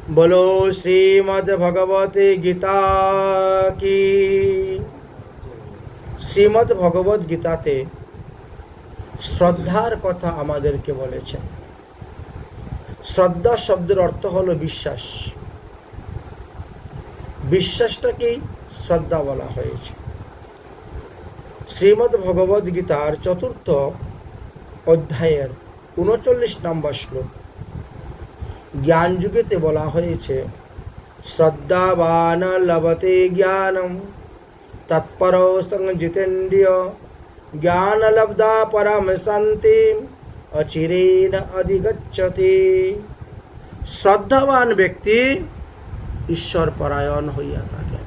बोलो श्रीमद् भगवते गीता की। শ্রীমদ্ ভগবত গীতাতে শ্রদ্ধার কথা আমাদেরকে বলেছেন। শ্রদ্ধা শব্দের অর্থ হলো বিশ্বাস। বিশ্বাসটাকেই শ্রদ্ধা বলা হয়েছে। শ্রীমদ্ ভগবত গীতার ৪র্থ অধ্যায়ের ৩৯ নম্বর শ্লোক জ্ঞান যুগেতে বলা হয়েছে, শ্রদ্ধাবান লভতে জ্ঞানম তৎপরো সংজিতেন্দ্রিয় জ্ঞান লব্ধা পরম শান্তিম অচিরেণ অধিগচ্ছতি। শ্রদ্ধাবান ব্যক্তি ঈশ্বর পরায়ণ হইয়া থাকেন।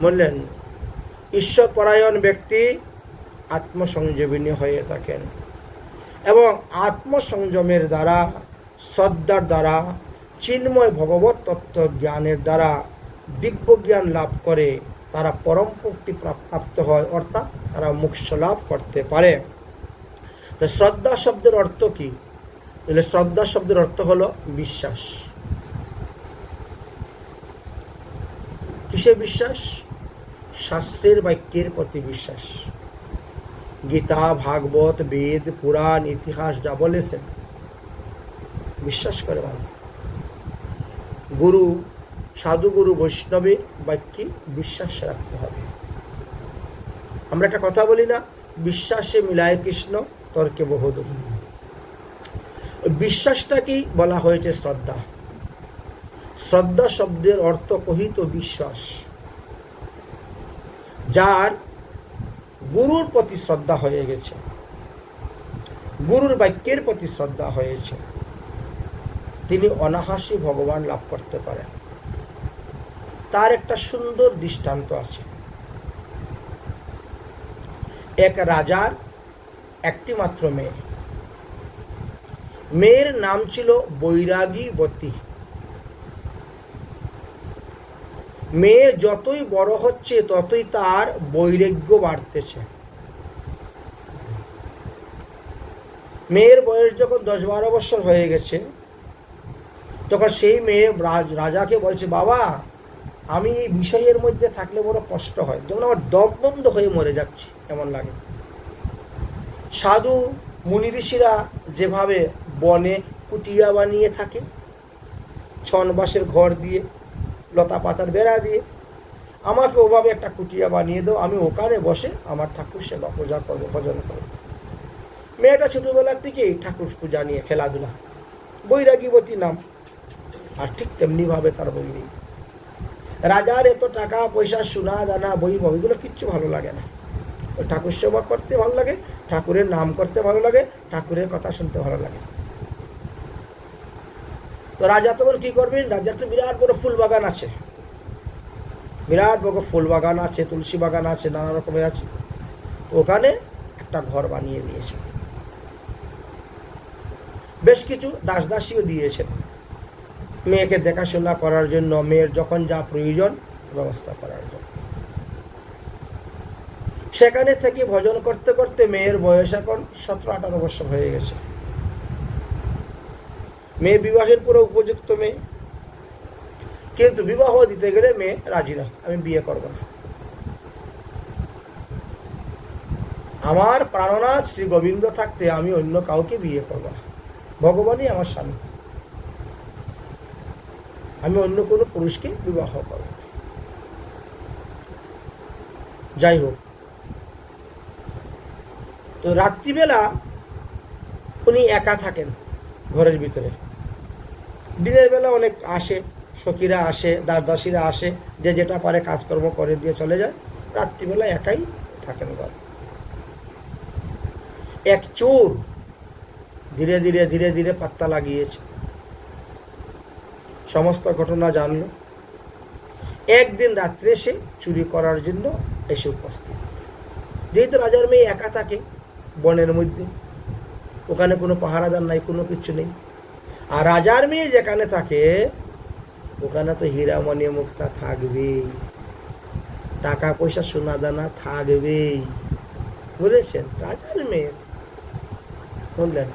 বললেন, ঈশ্বর পরায়ণ ব্যক্তি আত্মসংযমিনী হয়ে থাকেন এবং আত্মসংযমের দ্বারা, শ্রদ্ধার দ্বারা, চিন্ময় ভগবত তত্ত্ব জ্ঞানের দ্বারা দিব্য জ্ঞান লাভ করে তারা পরম মুক্তি প্রাপ্ত হয়, অর্থাৎ তারা মোক্ষ লাভ করতে পারে। তো শ্রদ্ধা শব্দের অর্থ কি? শ্রদ্ধা শব্দের অর্থ হলো বিশ্বাস। কিসে বিশ্বাস? শাস্ত্রের বাক্যের প্রতি বিশ্বাস। গীতা, ভাগবত, বেদ, পুরাণ, ইতিহাস যা বলেছেন বিশ্বাস করে মানুষ। গুরু, সাধুগুরু, বৈষ্ণবের বাক্যে বিশ্বাস রাখতে হবে। আমরা একটা কথা বলি না, বিশ্বাসে মিলায় কৃষ্ণ, তর্কে বহুদূর। বিশ্বাসটাকেই বলা হয়েছে শ্রদ্ধা। শ্রদ্ধা শব্দের অর্থ কহিত বিশ্বাস। যার গুরুর প্রতি শ্রদ্ধা হয়ে গেছে, গুরুর বাক্যের প্রতি শ্রদ্ধা হয়েছে, তিনি অনায়াসে ভগবান লাভ করতে পারেন। তার একটা সুন্দর দৃষ্টান্ত আছে। এক রাজার একটি মাত্র মেয়ে। মেয়ের নাম ছিল বৈরাগীবতী। মেয়ে যতই বড় হচ্ছে ততই তার বৈরাগ্য বাড়তেছে। মেয়ের বয়স যখন 10-12 বছর হয়ে গেছে, তখন সেই মেয়ে রাজাকে বলছে, বাবা, আমি এই বিষয়ের মধ্যে থাকলে বড় কষ্ট হয়, যেমন আমার দম বন্ধ হয়ে মরে যাচ্ছে এমন লাগে। সাধু মুনি ঋষিরা যেভাবে বনে কুটিয়া বানিয়ে থাকে, ছন বাঁশের ঘর দিয়ে, লতা পাতার বেড়া দিয়ে, আমাকে ওভাবে একটা কুটিয়া বানিয়ে দাও, আমি ওখানে বসে আমার ঠাকুর সেবা পূজা করবো, ভজন করবো। মেয়েটা ছোটবেলার থেকেই ঠাকুর পূজা নিয়ে খেলাধুলা, বৈরাগীবতী নাম। আর ঠিক তেমনি ভাবে তার বৈরাগী। রাজার এত টাকা পয়সা, সোনা দানা, বৈভব, এগুলো কিচ্ছু ভালো লাগে না। ঠাকুর সেবা করতে ভালো লাগে, ঠাকুরের নাম করতে ভালো লাগে, ঠাকুরের কথা শুনতে ভালো লাগে। তো রাজা তখন কি করবেন? রাজার তো বিরাট বড় ফুল বাগান আছে, বিরাট বড় ফুল বাগান আছে, তুলসী বাগান আছে, নানা রকমের আছে। ওখানে একটা ঘর বানিয়ে দিয়েছে, বেশ কিছু দাস দাসীও দিয়েছেন মেয়েকে দেখাশোনা করার জন্য, মেয়ের যখন যা প্রয়োজন ব্যবস্থা করার জন্য। সেখানে থেকে ভজন করতে করতে মেয়ের বয়স এখন 17-18 বছর হয়ে গেছে। মেয়ে বিবাহের পুরো উপযুক্ত মেয়ে, কিন্তু বিবাহ দিতে গেলে মেয়ে রাজি না, আমি বিয়ে করব না, আমার প্রাণনাথ শ্রী গোবিন্দ থাকতে আমি অন্য কাউকে বিয়ে করব না, ভগবানই আমার স্বামী, আমি অন্য কোনো পুরুষকে বিবাহ করব না। যাই হোক, তো রাত্রিবেলা উনি একা থাকেন ঘরের ভিতরে। দিনের বেলা অনেক আসে, সখীরা আসে, দাসদাসীরা আসে, যে যেটা পারে কাজকর্ম করে দিয়ে চলে যায়। রাত্রিবেলা একাই থাকেন ঘরে। এক চোর ধীরে ধীরে ধীরে ধীরে পাত্তা লাগিয়েছে, সমস্ত ঘটনা জানলো। একদিন রাত্রে সে চুরি করার জন্য এসে উপস্থিত। যেহেতু রাজার মেয়ে একা থাকে বনের মধ্যে, ওখানে কোনো পাহারাদার নাই, কোনো কিছু নেই। আর রাজার মেয়ে যেখানে থাকে ওখানে তো হীরামণি মুক্তা থাকবেই, টাকা পয়সা সোনা দানা থাকবেই, বুঝেছেন? রাজার মেয়ে। বললেন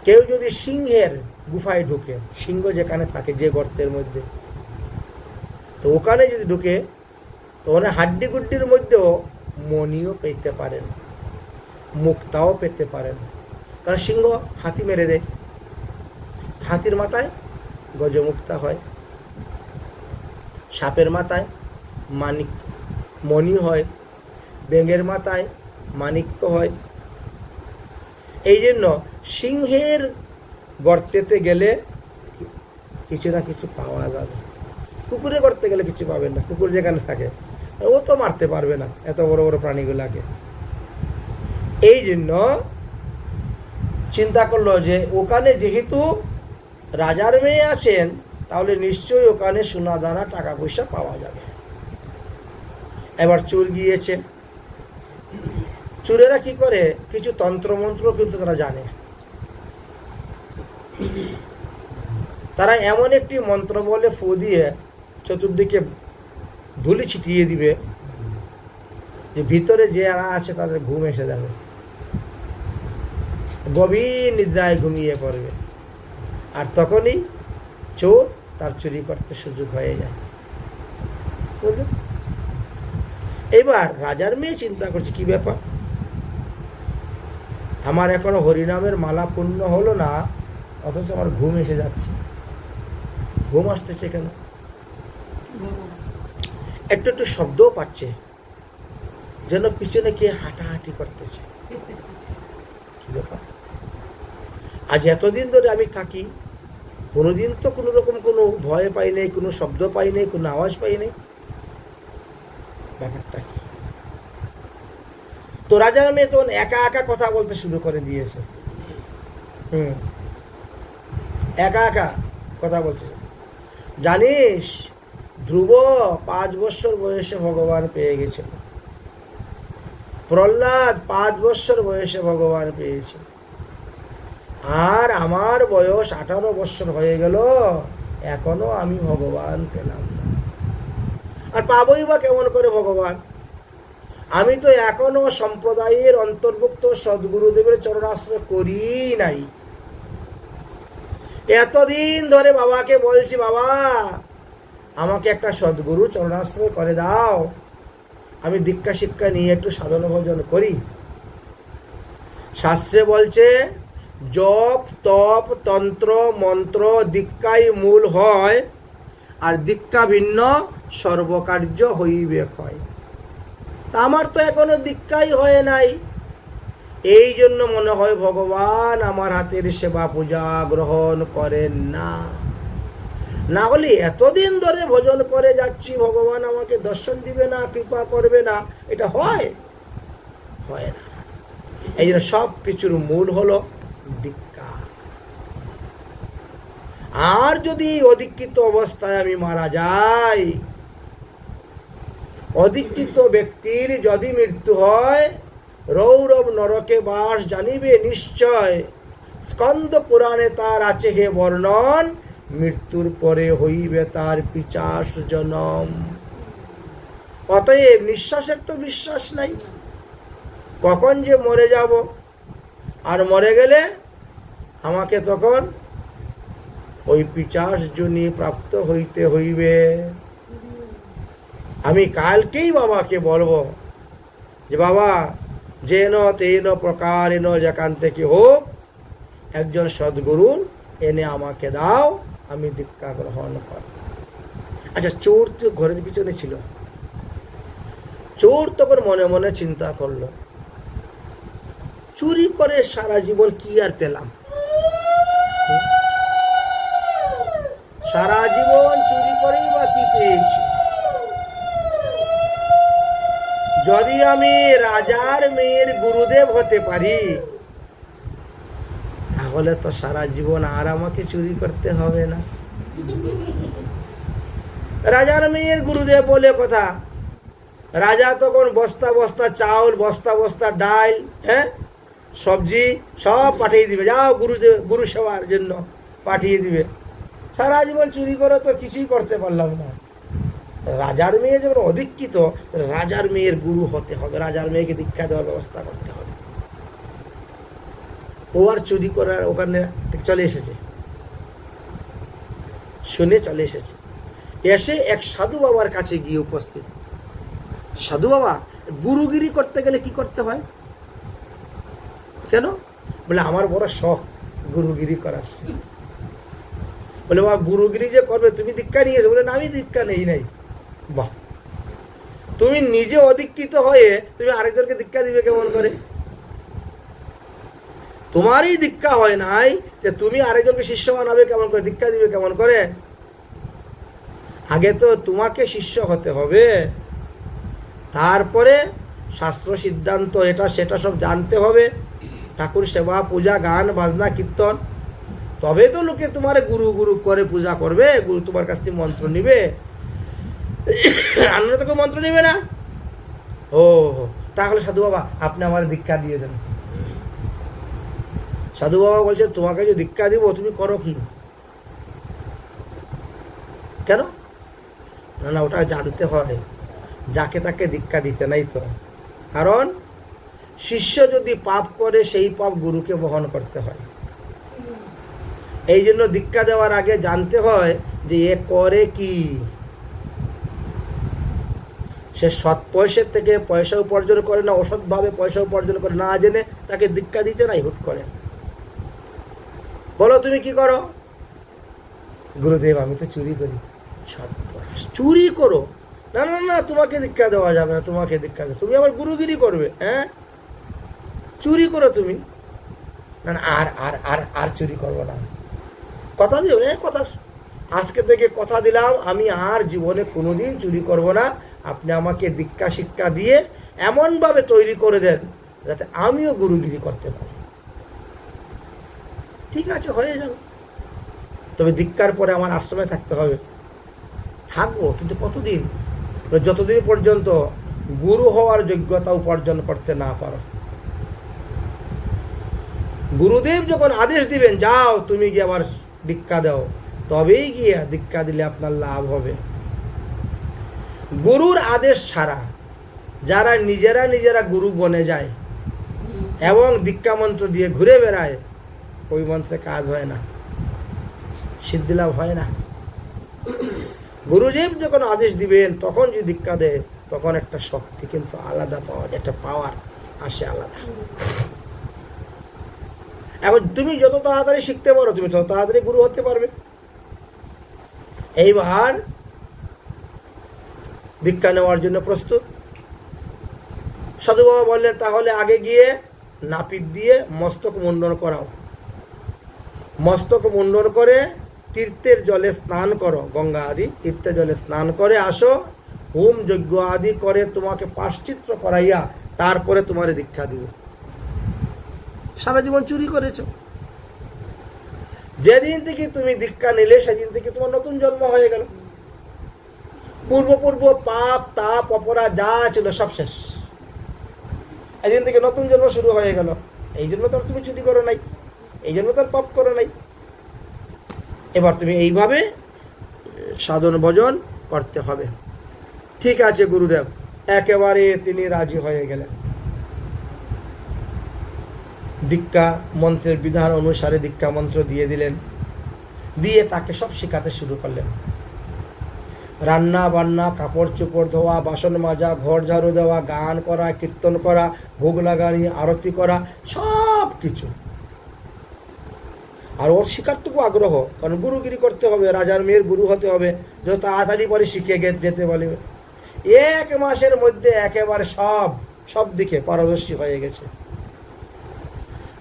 কেউ যদি সিংহের গুফায় ঢুকে, সিংহ যেখানে থাকে যে গর্তের মধ্যে, তো ওখানে যদি ঢুকে তো ওখানে হাড্ডি গুড্ডির মধ্যেও মণিও পেতে পারেন, মুক্তাও পেতে পারেন। কারণ সিংহ হাতি মেরে দেয়, হাতির মাথায় গজমুক্তা হয়, সাপের মাথায় মানিক মণি হয়, ব্যাঙের মাথায় মানিক্য হয়। এই জন্য সিংহের গর্তেতে গেলে কিছু না কিছু পাওয়া যাবে। কুকুরে গর্তে গেলে কিছু পাবেন না, কুকুর যেখানে থাকে ও তো মারতে পারবে না এত বড় বড় প্রাণীগুলাকে। এই জন্য চিন্তা করলো যে ওখানে যেহেতু রাজার মেয়ে আছেন, তাহলে নিশ্চয়ই ওখানে সোনা দানা টাকা পয়সা পাওয়া যাবে। এবার চোর গিয়েছে। চোরেরা কি করে, কিছু তন্ত্রমন্ত্র কিন্তু তারা জানে। তারা এমন একটি মন্ত্র বলে ফু দিয়ে চতুর্দিকে ধুলি ছিটিয়ে দিবে যে ভিতরে যারা আছে তাদের ঘুম এসে যাবে, গভীর নিদ্রায় ঘুমিয়ে পড়বে, আর তখনই চোর তার চুরি করতে সুযোগ হয়ে যায়। বুঝলেন? এবার রাজার মেয়ে চিন্তা করছে কি ব্যাপার, আমার এখনো হরিনামের মালা পূর্ণ হলো না, অথচ আমার ঘুম এসে যাচ্ছে। ঘুম আসতেছে কেন? একটু একটু শব্দও পাচ্ছে, যেন পিছনে কে হাঁটাহাঁটি করতেছে। কি ব্যাপার, আজ এতদিন ধরে আমি থাকি, কোনোদিন তো কোনো রকম কোনো ভয় পাই নাই, কোনো শব্দ পাই নাই, কোনো আওয়াজ পাই নাই, ব্যাপারটা কি? তো রাজার মেয়ে তখন একা একা কথা বলতে শুরু করে দিয়েছে। একা একা কথা বলছে। জানিস, ধ্রুব 5 বছর বয়সে ভগবান পেয়ে গেছিল, প্রহ্লাদ 5 বছর বয়সে ভগবান পেয়েছে, আর আমার বয়স 18 বছর হয়ে গেল, এখনো আমি ভগবান পেলাম না। আর পাবই বা কেমন করে ভগবান? আমি তো এখনো সম্প্রদায়ের অন্তর্ভুক্ত সদ্গুরুদেবের চরণাশ্রয় করি নাই। এতদিন ধরে বাবাকে বলছি, বাবা আমাকে একটা সদ্গুরু চরণাশ্রয় করে দাও, আমি দীক্ষা শিক্ষা নিয়ে একটু সাধন ভজন করি। শাস্ত্রে বলছে জপ তপ তন্ত্র মন্ত্র দীক্ষাই মূল হয়, আর দীক্ষা ভিন্ন সর্বকার্য হইবে ক্ষয়। তা আমার তো এখনো দীক্ষাই হয় নাই, এই জন্য মনে হয় ভগবান আমার হাতের সেবা পূজা গ্রহণ করেন না। না হলে এতদিন ধরে ভজন করে যাচ্ছি, ভগবান আমাকে দর্শন দিবে না, কৃপা করবে না, এটা হয়? হয় না। এই জন্য সব কিছুর মূল হলো দীক্ষা। আর যদি অদীক্ষিত অবস্থায় আমি মারা যাই, অদীক্ষিত ব্যক্তির যদি মৃত্যু হয়, রৌরব নরকে বাস জানিবে নিশ্চয়, স্কন্দ পুরাণে তার আছে হে বর্ণন, মৃত্যুর পরে হইবে তার পিচাস জনম। অতএব নিঃশ্বাসের তো বিশ্বাস নাই, কখন যে মরে যাব, আর মরে গেলে আমাকে তখন ওই পিচাস জনি প্রাপ্ত হইতে হইবে। আমি কালকেই বাবাকে বলবো যে বাবা যেন তেন প্রকারেণ যেখান থেকে হোক একজন সদ্গুরু এনে আমাকে দাও, আমি দীক্ষা গ্রহণ করব। আচ্ছা, চোর তো ঘরের পিছনে ছিল। চোর তখন মনে মনে চিন্তা করলো, চুরি করে সারা জীবন কি আর পেলাম? সারা জীবন চুরি করেই বা কি পেয়েছি? যদি আমি রাজার মেয়ের গুরুদেব হতে পারি, তাহলে তো সারা জীবন আর আমাকে চুরি করতে হবে না। রাজার মেয়ের গুরুদেব বলে কথা, রাজা তখন বস্তা বস্তা চাউল, বস্তা বস্তা ডাল, সবজি সব পাঠিয়ে দিবে, যাও গুরুদেব গুরু সেবার জন্য পাঠিয়ে দিবে। সারা জীবন চুরি করে তো কিছুই করতে পারলাম না। রাজার মেয়ে যখন অদীক্ষিত, রাজার মেয়ের গুরু হতে হবে, রাজার মেয়েকে দীক্ষা দেওয়ার ব্যবস্থা করতে হবে। ও আর চুরি করার ওখানে চলে এসেছে, শুনে চলে এসেছে। এসে এক সাধু বাবার কাছে গিয়ে উপস্থিত। সাধু বাবা, গুরুগিরি করতে গেলে কি করতে হয়? কেন? বলে আমার বড় শখ গুরুগিরি করার। বলে বাবা, গুরুগিরি যে করবে তুমি দীক্ষা নিয়েছো? বলে না, আমি দীক্ষা নেই নাই। বাহ, তুমি নিজে অদীক্ষিত হয়ে তুমি আরেকজনকে দীক্ষা দিবে কেমন করে? তোমারই দীক্ষা হয় নাই যে তুমি আরেকজনকে শিষ্য বানাবে কেমন করে, দীক্ষা দিবে কেমন করে? আগে তো তোমাকে শিষ্য হতে হবে, তারপরে শাস্ত্র সিদ্ধান্ত এটা সেটা সব জানতে হবে, ঠাকুর সেবা পূজা গান বাজনা কীর্তন, তবে তো লোকে তোমার গুরু গুরু করে পূজা করবে, গুরু তোমার কাছ থেকে মন্ত্র নিবে। অন্য তো কেউ মন্ত্র নিবে না। ও তাহলে সাধু বাবা আপনি আমার দীক্ষা দিয়ে দেন। সাধু বাবা বলছে তোমাকে যে দীক্ষা দিব তুমি করো কি? কেন? না না, ওটা জানতে হয়, যাকে তাকে দীক্ষা দিতে নাই তো। কারণ শিষ্য যদি পাপ করে সেই পাপ গুরুকে বহন করতে হয়। এই জন্য দীক্ষা দেওয়ার আগে জানতে হয় যে এ করে কি। সে সৎ পয়সার থেকে পয়সা উপার্জন করে না অসৎভাবে পয়সা উপার্জন করে, না জেনে তাকে দীক্ষা দিতে নাই হুট করে। বলো তুমি কি করো? গুরুদেব আমি তো চুরি করি। চুরি করো? না না না, তোমাকে দীক্ষা দেওয়া যাবে না, তোমাকে দীক্ষা দেবে, তুমি আবার গুরুগিরি করবে? হ্যাঁ, চুরি করো তুমি। না না, আর আর আর আর চুরি করবো না, কথা দিও না। কথা আজকে থেকে কথা দিলাম, আমি আর জীবনে কোনোদিন চুরি করব না। আপনি আমাকে দীক্ষা শিক্ষা দিয়ে এমনভাবে তৈরি করে দেন যাতে আমিও গুরুগিরি করতে পারি। ঠিক আছে, হয়ে যাবে, তবে দীক্ষার পরে আমার আশ্রমে থাকতে হবে। থাকবো, কিন্তু কতদিন? যতদিন পর্যন্ত গুরু হওয়ার যোগ্যতা উপার্জন করতে না পারো। গুরুদেব যখন আদেশ দিবেন যাও তুমি গিয়ে আবার দীক্ষা দাও, তবেই গিয়ে দীক্ষা দিলে আপনার লাভ হবে। গুরুর আদেশ ছাড়া যারা নিজেরা নিজেরা গুরু বনে যায় এবং দীক্ষা মন্ত্র দিয়ে ঘুরে বেড়ায়, ওই মন্ত্রে কাজ হয় না, সিদ্ধি লাভ হয় না। গুরুদেব যখন আদেশ দিবেন তখন যদি দীক্ষা দেয়, তখন একটা শক্তি কিন্তু আলাদা পাওয়া যায়, একটা পাওয়ার আসে আলাদা। এখন তুমি যত তাড়াতাড়ি শিখতে পারো তুমি তত তাড়াতাড়ি গুরু হতে পারবে। এইবার দীক্ষা নেওয়ার জন্য প্রস্তুত। সাধু বাবা বললেন তাহলে আগে গিয়ে নাপিত দিয়ে মস্তক মুন্ডন করাও। মস্তক মুন্ডন করে তীর্থের জলে স্নান করো, গঙ্গা আদি তীর্থের জলে স্নান করে আসো, হোম যজ্ঞ আদি করে তোমাকে পাশ্চিত্র করাইয়া তারপরে তোমার দীক্ষা দিব। সারা জীবন চুরি করেছো, যেদিন থেকে তুমি দীক্ষা নিলে সেদিন থেকে তোমার নতুন জন্ম হয়ে গেল। পূর্ব পূর্ব পাপ তাপ অপরাধ যা ছিল সব শেষ, এদিন থেকে নতুন জন্ম শুরু হয়ে গেল। এই জন্য তো তুমি চুরি করো নাই, এই জন্য তো পাপ করো নাই। এবার তুমি এইভাবে সাধন ভজন করতে হবে। ঠিক আছে, গুরুদেব একেবারে তিনি রাজি হয়ে গেলেন। দীক্ষা মন্ত্রের বিধান অনুসারে দীক্ষা মন্ত্র দিয়ে দিলেন, দিয়ে তাকে সব শেখাতে শুরু করলেন। রান্না বান্না, কাপড় চোপড় ধোয়া, বাসন মাজা, ঘর ঝাড়ু দেওয়া, গান করা, কীর্তন করা, ভোগ লাগানি, আরতি করা, সব কিছু। আর ওর শিকারটুকু আগ্রহ, কারণ গুরুগিরি করতে হবে, রাজার মেয়ের গুরু হতে হবে, যত তাড়াতাড়ি পরে শিখে যেতে বলবে। 1 মাসের মধ্যে একেবারে সব দিকে পারদর্শী হয়ে গেছে।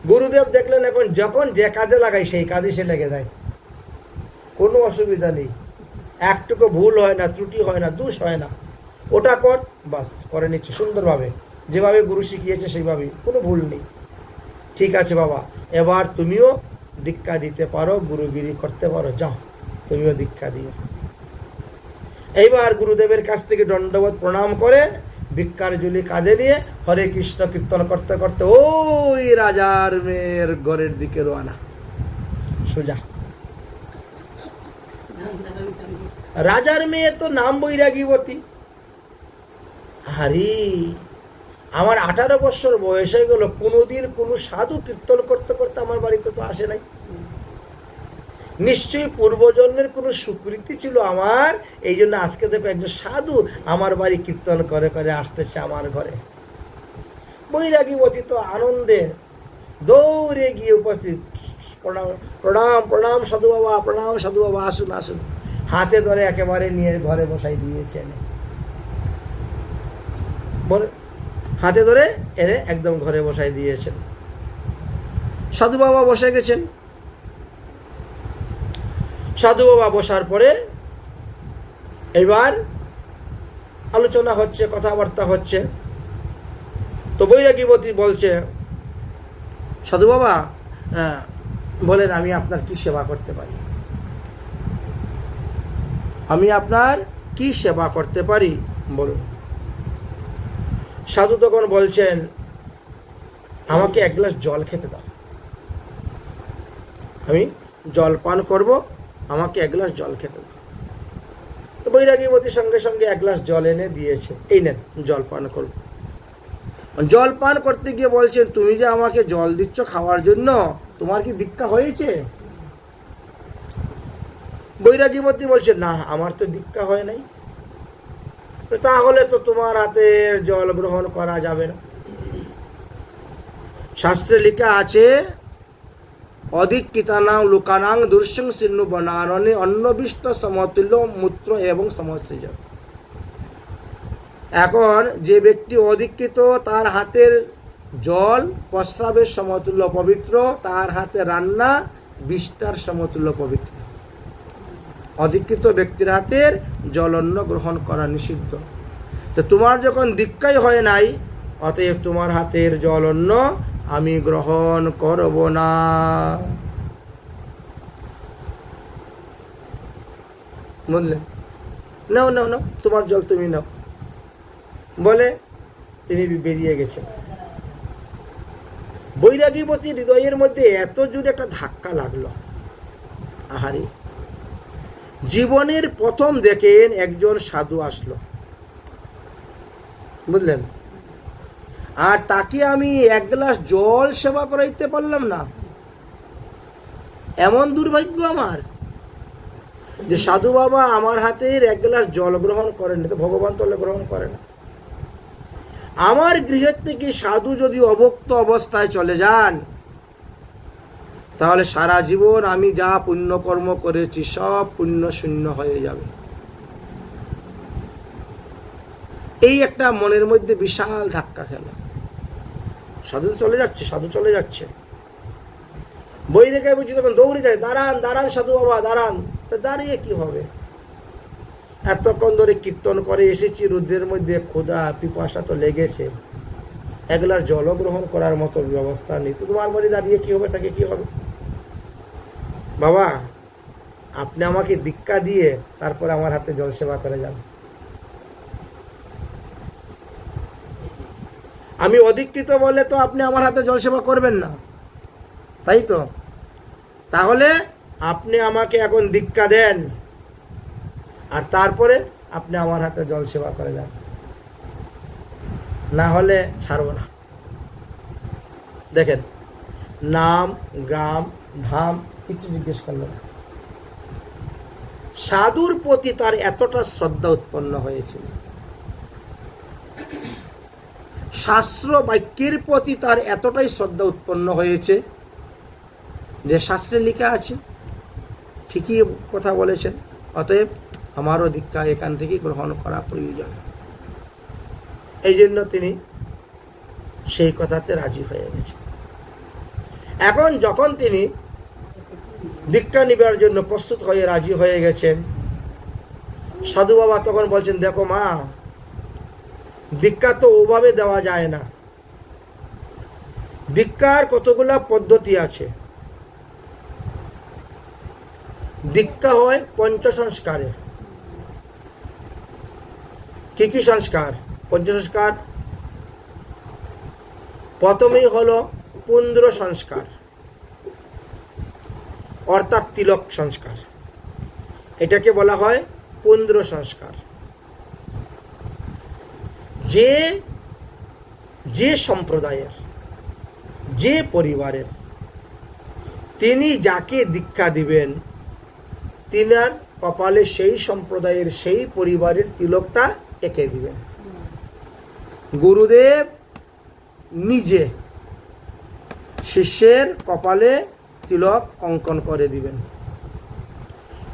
গুরুদেব দেখলেন এখন যখন যে কাজে লাগাই সেই কাজে সে লেগে যায়, কোনো অসুবিধা নেই, একটুকু ভুল হয় না, ত্রুটি হয় না, দোষ হয় না। ওটা কর, বাস করে নিচ্ছে সুন্দরভাবে, যেভাবে গুরু শিখিয়েছে সেইভাবেই, কোনো ভুল নেই। ঠিক আছে বাবা, এবার তুমিও দীক্ষা দিতে পারো, গুরুগিরি করতে পারো, যাও তুমিও দীক্ষা দিও। এইবার গুরুদেবের কাছ থেকে দণ্ডবোধ প্রণাম করে ভিক্ষার ঝুলি কাঁধে নিয়ে হরে কৃষ্ণ কীর্তন করতে করতে ওই রাজার মেয়ের ঘরের দিকে রওনা সোজা। রাজার মেয়ে তো নাম বৈরাগীবতী। আরে আমার 18 বছর বয়স হয়ে গেল, কোনোদিন কোনো সাধু কীর্তন করতে করতে আমার বাড়িতে তো আসে নাই। নিশ্চয়ই পূর্বজন্মের কোনো সুকৃতি ছিল আমার, এই জন্য আজকে দেখো একজন সাধু আমার বাড়ি কীর্তন করে করে আসতেছে আমার ঘরে। বৈরাগীবতী তো আনন্দে দৌড়ে গিয়ে উপস্থিত, প্রণাম প্রণাম প্রণাম সাধু বাবা, প্রণাম সাধু বাবা, আসুন আসুন। হাতে ধরে একেবারে নিয়ে ঘরে বসাই দিয়েছেন, বলে হাতে ধরে এনে একদম ঘরে বসাই দিয়েছেন। সাধু বাবা বসে গেছেন। সাধু বাবা বসার পরে এবার আলোচনা হচ্ছে, কথাবার্তা হচ্ছে। তো বৈরাগীবতী বলছে, সাধু বাবা বলেন আমি আপনার কি সেবা করতে পারি, আমি আপনার কি সেবা করতে পারি বলুন। সাধু তখন বলছেন, আমাকে এক গ্লাস জল খেতে দাও, আমি জল পান করব, আমাকে এক গ্লাস জল খেতে দাও। তো বৈরাগীবতী সঙ্গে সঙ্গে এক গ্লাস জল এনে দিয়েছে, এই নেন জল পান করব। জল পান করতে গিয়ে বলছেন, তুমি যে আমাকে জল দিচ্ছ খাওয়ার জন্য, তোমার কি দীক্ষা হয়েছে? বৈরাগীবতী বলছে, না আমার তো দীক্ষা হয় নাই। তাহলে তো তোমার হাতের জল গ্রহণ করা যাবে না। শাস্ত্রে লেখা আছে, অধিকৃতানাং লোকানাং দুর্সং সিন্নু বনারণে অন্নবিষ্ট সমতুল্য মূত্র এবং সমস্ত। এখন যে ব্যক্তি অধিকৃত, তার হাতের জল প্রস্রাবের সমতুল্য পবিত্র, তার হাতে রান্না বিষ্টার সমতুল্য পবিত্র। অধিকৃত ব্যক্তির হাতের জল অন্ন গ্রহণ করা নিষিদ্ধ। তো তোমার যখন দীক্ষাই হয় নাই, অতএব তোমার হাতের জল অন্ন আমি গ্রহণ করব না। বুঝলেন? নাও নাও নাও, তোমার জল তুমি নাও বলে তিনি বেরিয়ে গেছেন। বৈরাগীবতী হৃদয়ের মধ্যে এত জোরে একটা ধাক্কা লাগলো। আহারে, জীবনের প্রথম দেখেন একজন সাধু আসলো, বুঝলেন, আর তাকে আমি এক গ্লাস জল সেবা করাইতে পারলাম না। এমন দুর্ভাগ্য আমার যে সাধু বাবা আমার হাতের এক গ্লাস জল গ্রহণ করেন, তো ভগবান তো গ্রহণ করে না। আমার গৃহের থেকে সাধু যদি অভক্ত অবস্থায় চলে যান, তাহলে সারা জীবন আমি যা পুণ্যকর্ম করেছি সব পুণ্য শূন্য হয়ে যাবে। এই একটা মনের মধ্যে বিশাল ধাক্কা খেল। সাধু চলে যাচ্ছে, সাধু চলে যাচ্ছে। বই রেখে বুঝি তখন দৌড়ে যায়, দাঁড়ান দাঁড়ান সাধু বাবা দাঁড়ান। দাঁড়িয়ে কি হবে, এতক্ষণ ধরে কীর্তন করে এসেছি, রুদ্রের মধ্যে ক্ষুধা পিপাসা তো লেগেছে, এক গ্লাস জল গ্রহণ করার মতো ব্যবস্থা নেই, তো তোমার বাড়ি দাঁড়িয়ে কি হবে, তাকে কি হবে? বাবা, আপনি আমাকে দীক্ষা দিয়ে তারপর আমার হাতে জল সেবা করে যান। আমি অধিকৃত বলে তো আপনি আমার হাতে জল সেবা করবেন না, তাই তো? তাহলে আপনি আমাকে এখন দীক্ষা দেন, আর তারপরে আপনি আমার হাতে জল সেবা করে যান, না হলে ছাড়ব না। দেখেন, নাম গ্রাম ধাম কিছু জিজ্ঞেস করল না। সাধুর প্রতি তার এতটা শ্রদ্ধা উৎপন্ন হয়েছিল, শাস্ত্র বাক্যের প্রতি তার এতটাই শ্রদ্ধা উৎপন্ন হয়েছে যে শাস্ত্রে লেখা আছে, ঠিকই কথা বলেছেন, অতএব আমারও দীক্ষা এখান থেকে গ্রহণ করা প্রয়োজন। এই জন্য তিনি সেই কথাতে রাজি হয়ে গেছেন। এখন যখন তিনি দীক্ষা নিবার জন্য প্রস্তুত হয়ে রাজি হয়ে গেছেন, সাধু বাবা তখন বলছেন, দেখো মা, দীক্ষা তো ওভাবে দেওয়া যায় না, দীক্ষার কতগুলা পদ্ধতি আছে। দীক্ষা হয় পঞ্চসংস্কারে। কি কি সংস্কার? পঞ্চসংস্কার। প্রথমেই হলো পুন্দ্র সংস্কার, অর্থাৎ তিলক সংস্কার, এটাকে বলা হয় পুন্দ্র সংস্কার। যে যে সম্প্রদায়ের, যে পরিবারের, তিনি যাকে দীক্ষা দিবেন তিনার কপালে সেই সম্প্রদায়ের, সেই পরিবারের তিলকটা এঁকে দিবেন। গুরুদেব নিজে শিষ্যের কপালে তিলক অঙ্কন করে দিবেন।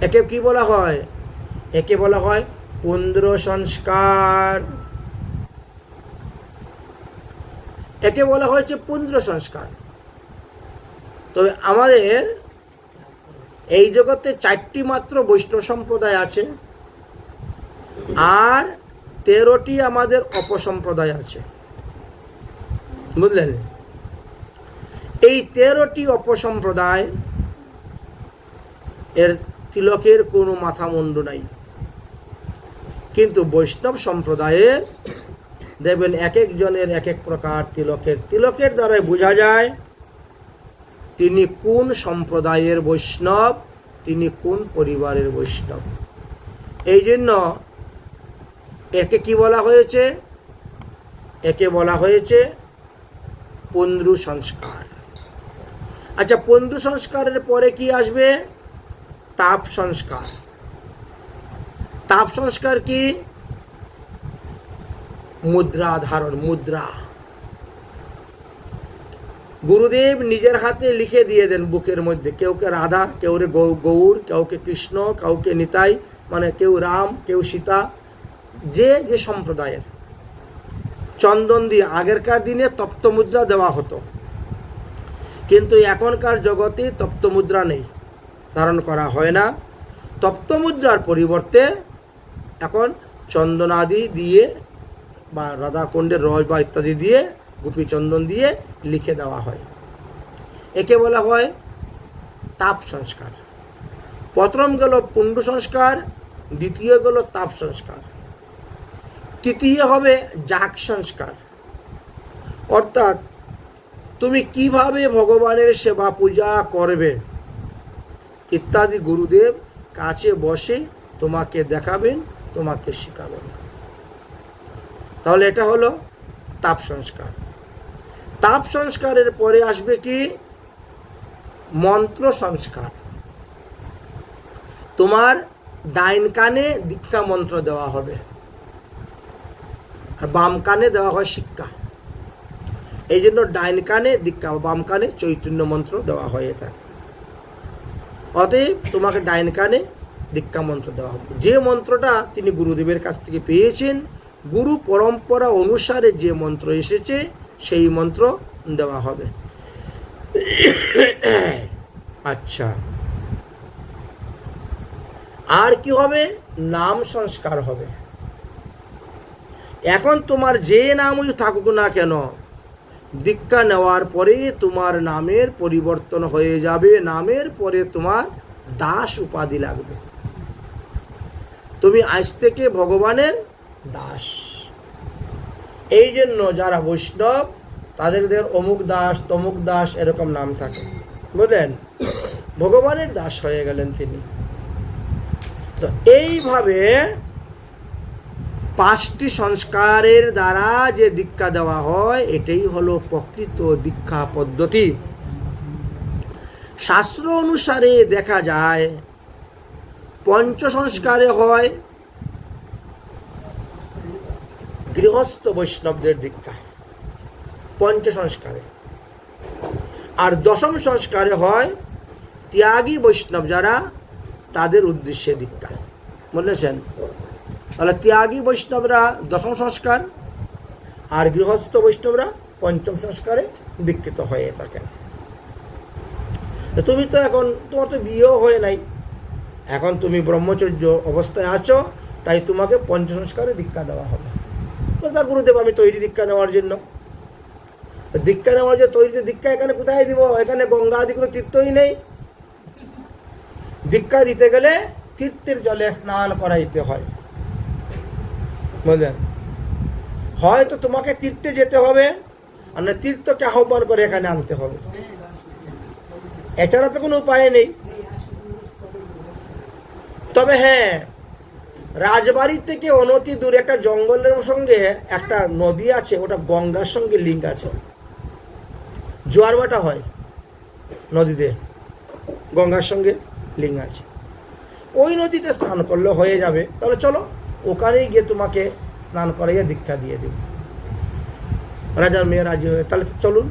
একে কি বলা হয়? একে বলা হয় পুন্দ্র সংস্কার। একে বলা হয়েছে পুন্দ্র সংস্কার। তবে আমাদের এই জগতে 4টি মাত্র বৈষ্ণব সম্প্রদায় আছে, আর 13টি আমাদের অপসম্প্রদায় আছে, বুঝলেন? এই 13টি অপসম্প্রদায় এর তিলকের কোনো মাথা মুন্ডু নাই, কিন্তু বৈষ্ণব সম্প্রদায়ে দেখবেন এক একজনের এক এক প্রকার তিলকের। তিলকের দ্বারাই বোঝা যায় তিনি কোন সম্প্রদায়ের বৈষ্ণব, তিনি কোন পরিবারের বৈষ্ণব। এই জন্য একে কি বলা হয়েছে? একে বলা হয়েছে পুন্দ্র সংস্কার। আচ্ছা, পুন্দ্র সংস্কারের পরে কি আসবে? তাপ সংস্কার। তাপ সংস্কার কি? মুদ্রা ধারণ, মুদ্রা। গুরুদেব নিজের হাতে লিখে দিয়ে দেন বুকের মধ্যে, কেউকে রাধা, কেউ রে গৌর, কাউকে কৃষ্ণ, কাউকে নিতাই, মানে কেউ রাম, কেউ সীতা, যে যে সম্প্রদায়ের। চন্দন দিয়ে আগেরকার দিনে তপ্ত মুদ্রা দেওয়া হতো, কিন্তু এখনকার জগতে তপ্ত মুদ্রা নেই, ধারণ করা হয় না। তপ্ত মুদ্রার পরিবর্তে এখন চন্দনাদি দিয়ে বা রাধাকুণ্ডের রস বা ইত্যাদি দিয়ে, গোপী চন্দন দিয়ে লিখে দেওয়া হয়। একে বলা হয় তাপ সংস্কার। প্রথম গেল পুণ্ড সংস্কার, দ্বিতীয় গেল তাপ সংস্কার, তৃতীয় হবে যাগ সংস্কার। অর্থাৎ তুমি কিভাবে ভগবানের সেবা পূজা করবে ইত্যাদি গুরুদেব কাছে বসে তোমাকে দেখাবেন, তোমাকে শেখাবেন। তাহলে এটা হলো তাপ সংস্কার। তাপ সংস্কারের পরে আসবে কি? মন্ত্র সংস্কার। তোমার ডাইন কানে দীক্ষা মন্ত্র দেওয়া হবে, আর বাম কানে দেওয়া হয় শিক্ষা। এই জন্য ডাইন কানে দীক্ষা, বাম কানে চৈতন্য মন্ত্র দেওয়া হয়ে থাকে। অতএব তোমাকে ডাইন কানে দীক্ষা মন্ত্র দেওয়া হবে। যে মন্ত্রটা তিনি গুরুদেবের কাছ থেকে পেয়েছেন, গুরু পরম্পরা অনুসারে যে মন্ত্র এসেছে সেই মন্ত্র দেওয়া হবে। আচ্ছা, আর কি হবে? নাম সংস্কার হবে। এখন তোমার যে নামই থাকুক না কেন, দীক্ষা নেওয়ার পরে তোমার নামের পরিবর্তন হয়ে যাবে। নামের পরে তোমার দাস উপাধি লাগবে। তুমি আজ থেকে ভগবানের দাস। এই জন্য যারা বৈষ্ণব তাদের অমুক দাস, তমুক দাস এরকম নাম থাকে, বুঝলেন? ভগবানের দাস হয়ে গেলেন তিনি। তো এইভাবে 5টি সংস্কারের দ্বারা যে দীক্ষা দেওয়া হয়, এটাই হলো প্রকৃত দীক্ষা পদ্ধতি। শাস্ত্র অনুসারে দেখা যায় পঞ্চ সংস্কারে হয় গৃহস্থ বৈষ্ণবদের দীক্ষা, পঞ্চ সংস্কারে। আর দশম সংস্কারে হয় ত্যাগী বৈষ্ণব যারা, তাদের উদ্দেশ্যে দীক্ষা, বুঝেছেন? তাহলে ত্যাগী বৈষ্ণবরা দশম সংস্কার, আর গৃহস্থ বৈষ্ণবরা পঞ্চম সংস্কারে দীক্ষিত হয়ে থাকেন। তুমি তো এখন, তোমার তো বিয়েও হয়ে নাই, এখন তুমি ব্রহ্মচর্য অবস্থায় আছো, তাই তোমাকে পঞ্চ সংস্কারে দীক্ষা দেওয়া হবে। গুরুদেব আমি তৈরি দীক্ষা নেওয়ার জন্য। দীক্ষা নেওয়ার যে তৈরি দীক্ষা এখানে কোথায় দিব? এখানে গঙ্গা আদি কোনো তীর্থই নেই। দীক্ষা দিতে গেলে তীর্থের জলে স্নান করাইতে হয়, বুঝলেন? হয়তো তোমাকে তীর্থে যেতে হবে, আর না তীর্থকে আহ্বান করে এখানে আনতে হবে, এছাড়া তো কোনো উপায় নেই। তবে হ্যাঁ, রাজবাড়ি থেকে অনতি দূরে একটা জঙ্গলের সঙ্গে একটা নদী আছে, ওটা গঙ্গার সঙ্গে লিঙ্ক আছে। জোয়ার ভাটা হয় নদীতে, গঙ্গার সঙ্গে লিঙ্ক আছে। ওই নদীতে স্নান করলে হয়ে যাবে, তাহলে চলো ওখানেই গিয়ে তোমাকে স্নান করাইয়া দীক্ষা দিয়ে দেব। রাজার মেয়ে রাজি হয়ে, তাহলে চলুন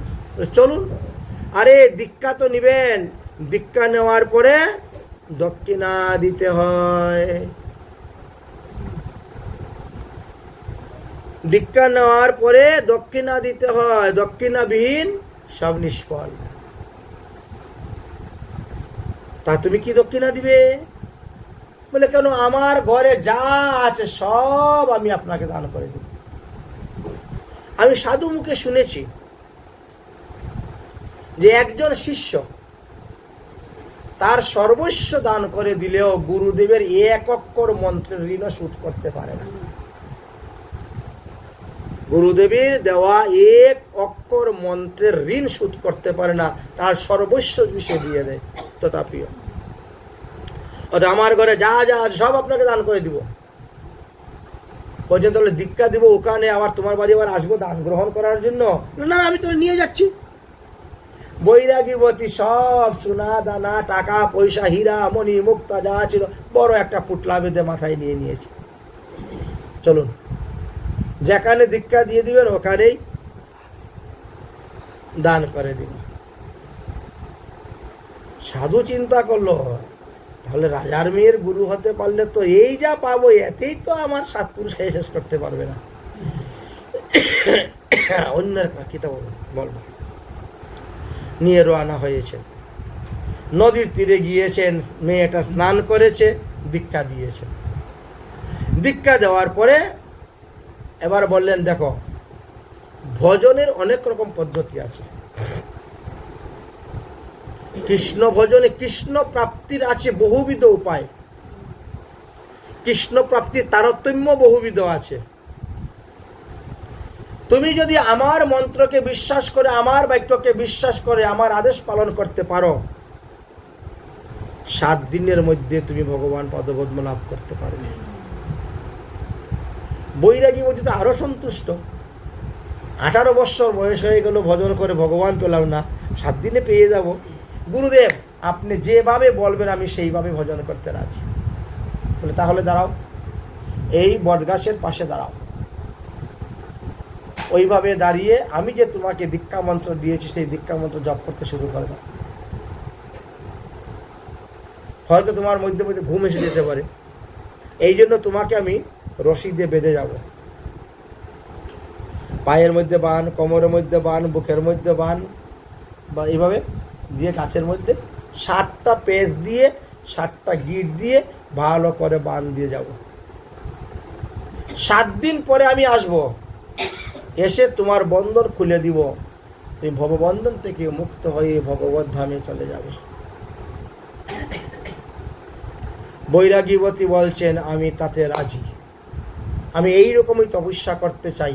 চলুন। আরে দীক্ষা তো নিবেন, দীক্ষা নেওয়ার পরে দক্ষিণা দিতে হয়। দীক্ষা নেওয়ার পরে দক্ষিণা দিতে হয়, দক্ষিণাবিহীন সব নিষ্ফল। তা তুমি কি দক্ষিণা দিবে? বলে কেন, আমার ঘরে যা আছে সব আমি আপনাকে দান করে দেব। আমি সাধু মুখে শুনেছি যে একজন শিষ্য তার সর্বস্ব দান করে দিলেও গুরুদেবের এক অক্ষর মন্ত্রের ঋণ শোধ করতে পারে না। গুরুদেবের দেওয়া এক অক্ষর মন্ত্রের ঋণ শোধ করতে পারে না, তার সর্বস্ব বিষে দিয়ে দেয়। তথাপিও আমার ঘরে যা যা আছে সব আপনাকে দান করে দিব। বলছেন তাহলে দীক্ষা দিব, ওখানে আবার তোমার বাড়ি আবার আসবো দান গ্রহণ করার জন্য? না, আমি তো নিয়ে যাচ্ছি। বৈরাগীবতী সব সোনা দানা টাকা পয়সা হীরা মণি মুক্তা যা ছিল বড় একটা পুটলা বেঁধে মাথায় নিয়ে নিয়েছে। চলুন, যেখানে দীক্ষা দিয়ে দিবেন ওখানেই দান করে দিন। সাধু চিন্তা করলো, তাহলে রাজার মেয়ের গুরু হতে পারলে তো এই যা পাবো এতেই তো আমার 7 পুরুষ খেয়ে শেষ করতে পারবে না। অন্যের কিতা বলবো। নিয়ে রওনা হয়েছে, নদীর তীরে গিয়েছেন, মেয়েটা স্নান করেছে, দীক্ষা দিয়েছে। দীক্ষা দেওয়ার পরে এবার বললেন, দেখো ভজনের অনেক রকম পদ্ধতি আছে। কৃষ্ণ ভজনে কৃষ্ণ প্রাপ্তির আছে বহুবিধ উপায়, কৃষ্ণ প্রাপ্তির তারতম্য বহুবিধ আছে। তুমি যদি আমার মন্ত্রকে বিশ্বাস করে, আমার বাক্যকে বিশ্বাস করে, আমার আদেশ পালন করতে পারো, 7 দিনের মধ্যে তুমি ভগবান পদপদ্ম লাভ করতে পারবে। বৈরাগী তো আরো সন্তুষ্ট। 18 বছর বয়স হয়ে গেল, ভজন করে ভগবান পেলাম না, 7 দিনে পেয়ে যাব। গুরুদেব আপনি যেভাবে বলবেন আমি সেইভাবে ভজন করতে রাজি। বলে তাহলে দাঁড়াও, এই বটগাছের পাশে দাঁড়াও। ওইভাবে দাঁড়িয়ে আমি যে তোমাকে দীক্ষা মন্ত্র দিয়েছি সেই দীক্ষা মন্ত্র জপ করতে শুরু করে দাও। হয়তো তোমার মধ্যে মধ্যে ঘুম এসে যেতে পারে, এই জন্য তোমাকে আমি রশি দিয়ে বেঁধে যাব। পায়ের মধ্যে বান, কোমরের মধ্যে বান, বুকের মধ্যে বান, বা এইভাবে দিয়ে গাছের মধ্যে 7টা পেঁচ দিয়ে 7টা গিট দিয়ে ভালো করে বান দিয়ে যাব। 7 দিন পরে আমি আসব, এসে তোমার বন্ধন খুলে দিব, তুমি ভববন্ধন থেকে মুক্ত হয়ে ভগবত ধামে চলে যাবে। বৈরাগীবতী বলছেন, আমি তাতে রাজি। আমি এই রকমই তপস্যা করতে চাই,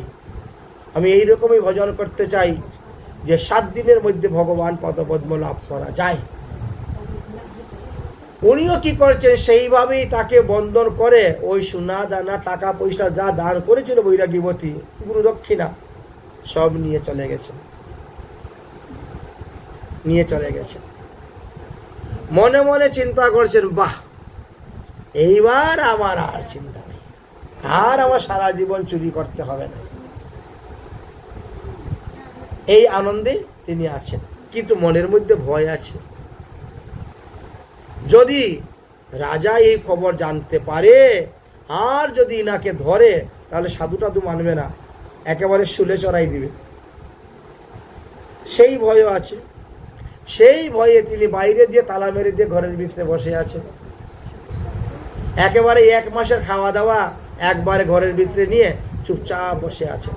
আমি এই রকমই ভজন করতে চাই যে 7 দিনের মধ্যে ভগবান পদপদ্ম লাভ করা যায়। উনিও কি করছেন, সেইভাবেই তাকে বন্ধন করে ওই সোনা দানা টাকা পয়সা যা দান করেছিল বৈরাগীবতী, গুরু দক্ষিণা সব নিয়ে চলে গেছে। মনে মনে চিন্তা করছেন, বাহ এইবার আমার আর চিন্তা নেই, আর আমার সারা জীবন চুরি করতে হবে না। এই আনন্দে তিনি আছেন, কিন্তু মনের মধ্যে ভয় আছে। যদি রাজা এই খবর জানতে পারে আর যদি ইনাকে ধরে, তাহলে সাধুটা তো মানবে না, একেবারে শুলে চড়াই দিবে। সেই ভয়ও আছে। সেই ভয়ে তিনি বাইরে দিয়ে তালা মেরে দিয়ে ঘরের ভিতরে বসে আছে। একেবারে 1 মাসের খাওয়া দাওয়া একবারে ঘরের ভিতরে নিয়ে চুপচাপ বসে আছে।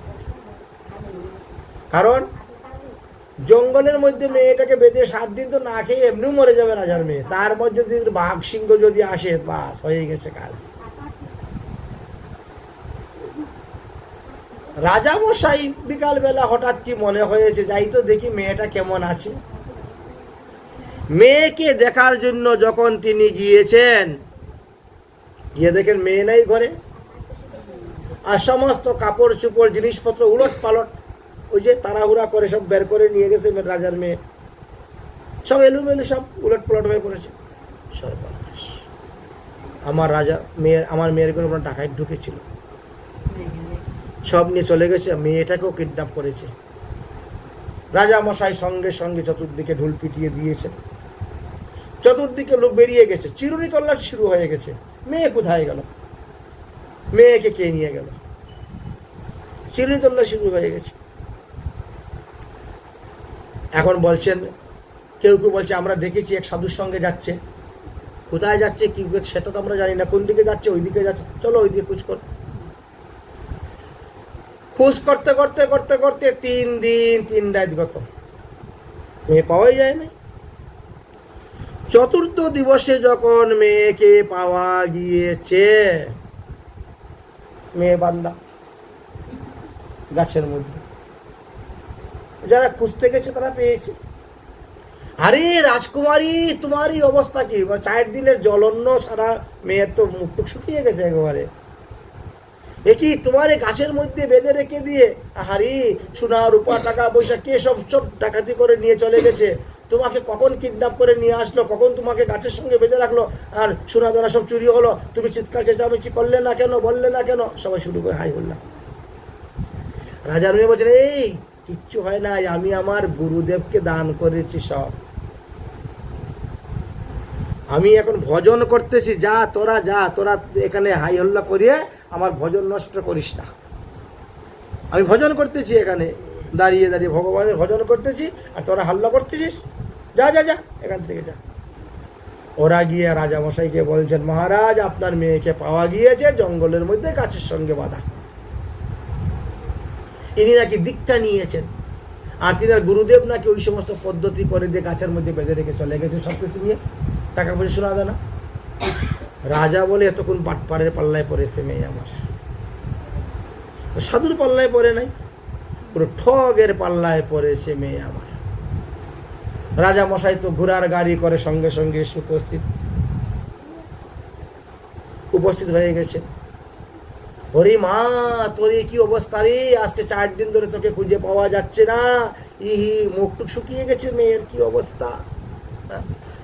কারণ জঙ্গলের মধ্যে মেয়েটাকে বেঁধে 7 দিন তো না খেয়ে এমনিও মরে যাবে রাজার মেয়ে, তার মধ্যে যদি বাঘ সিংহ যদি আসে, বাস হয়ে গেছে কাজ। রাজা মশাই বিকালবেলা হঠাৎ কি মনে হয়েছে, যাই তো দেখি মেয়েটা কেমন আছে। মেয়েকে দেখার জন্য যখন তিনি গিয়েছেন, গিয়ে দেখেন মেয়ে নাই ঘরে, আর সমস্ত কাপড় চোপড় জিনিসপত্র উলট পালট, ওই যে তাড়াহুড়া করে সব বের করে নিয়ে গেছে রাজার মেয়ে, সব এলোমেলো সব উলট পালট হয়ে পড়েছে। সর্বনাশ! আমার মেয়ের ঘরে ওরা ডাকাত ঢুকেছিল, সব নিয়ে চলে গেছে, মেয়েটাকেও কিডন্যাপ করেছে। রাজা মশাই সঙ্গে সঙ্গে চতুর্দিকে ঢোল পিটিয়ে দিয়েছে, চতুর্দিকে লোক বেরিয়ে গেছে, চিরুনি তল্লাশি শুরু হয়ে গেছে। মেয়ে কোথায় গেল, মেয়েকে কে নিয়ে গেল, চিরুনি তল্লাশি শুরু হয়ে গেছে। এখন বলছেন, কেউ কেউ বলছে আমরা দেখেছি এক সাধুর সঙ্গে যাচ্ছে, কোথায় যাচ্ছে কি সেটা তো আমরা জানি না, কোন দিকে যাচ্ছে, ওই দিকে যাচ্ছে, চলো ওই দিকে খোঁজ কর। খোঁজ করতে করতে করতে করতে 3 দিন 3 রাত গত, মেয়ে পাওয়াই যায় না। চতুর্থ দিবসে যখন মেয়েকে পাওয়া গিয়েছে, মেয়ে বান্দা গাছের মধ্যে, যারা খুঁজতে গেছে তারা পেয়েছে। আরে রাজকুমারী, তোমারই অবস্থা কি? 4 দিনের জলন্য সারা, মেয়ের তো মুখ শুকিয়ে গেছে একেবারে। একই তোমার গাছের মধ্যে বেঁধে রেখে দিয়ে, আহারি সোনা রূপা টাকা পয়সা কে সব সব ডাকাতি করে নিয়ে চলে গেছে, তোমাকে কখন কিডন্যাপ করে নিয়ে আসলো, কখন তোমাকে গাছের সঙ্গে বেঁধে রাখলো, আর সোনা দানা সব চুরি হলো, তুমি চিৎকার চেঁচামেচি করলে না কেন, বললে না কেন? সবাই শুরু করে হাই বললাম। রাজার মেয়ে বলছেন, এই কিচ্ছু হয় না, আমি আমার গুরুদেবকে দান করেছি সব, আমি এখন ভজন করতেছি, যা তোরা এখানে হাই হল্লা করিয়ে আমার ভজন নষ্ট করিস না। আমি ভজন করতেছি, এখানে দাঁড়িয়ে দাঁড়িয়ে ভগবানের ভজন করতেছি, আর তোরা হাল্লা করতেছিস, যা যা যা এখান থেকে যা। ওরা গিয়ে রাজামশাইকে বলছেন, মহারাজ আপনার মেয়েকে পাওয়া গিয়েছে জঙ্গলের মধ্যে গাছের সঙ্গে বাঁধা। ইনি নাকি দীক্ষা নিয়েছেন, আর তিনার গুরুদেব নাকি ওই সমস্ত পদ্ধতি করে দিয়ে গাছের মধ্যে বেঁধে রেখে চলে গেছে সবকিছু নিয়ে, টাকা পয়সা শোনা দেয় না। রাজা বলে, এতক্ষণ বাটপাড়ের পাল্লায় পড়েছে মেয়ে আমার, সাধুর পাল্লায় পড়ে নাই, পুরো ঠগের পাল্লায় পড়েছে মেয়ে আমার। রাজা মশাই তো ঘোড়ার গাড়ি করে সঙ্গে সঙ্গে উপস্থিত হয়ে গেছে। ওরে মা, তোর কি অবস্থা রে, আজকে 4 দিন ধরে তোকে খুঁজে পাওয়া যাচ্ছে না, মুখটুক শুকিয়ে গেছে, মেয়ের কি অবস্থা,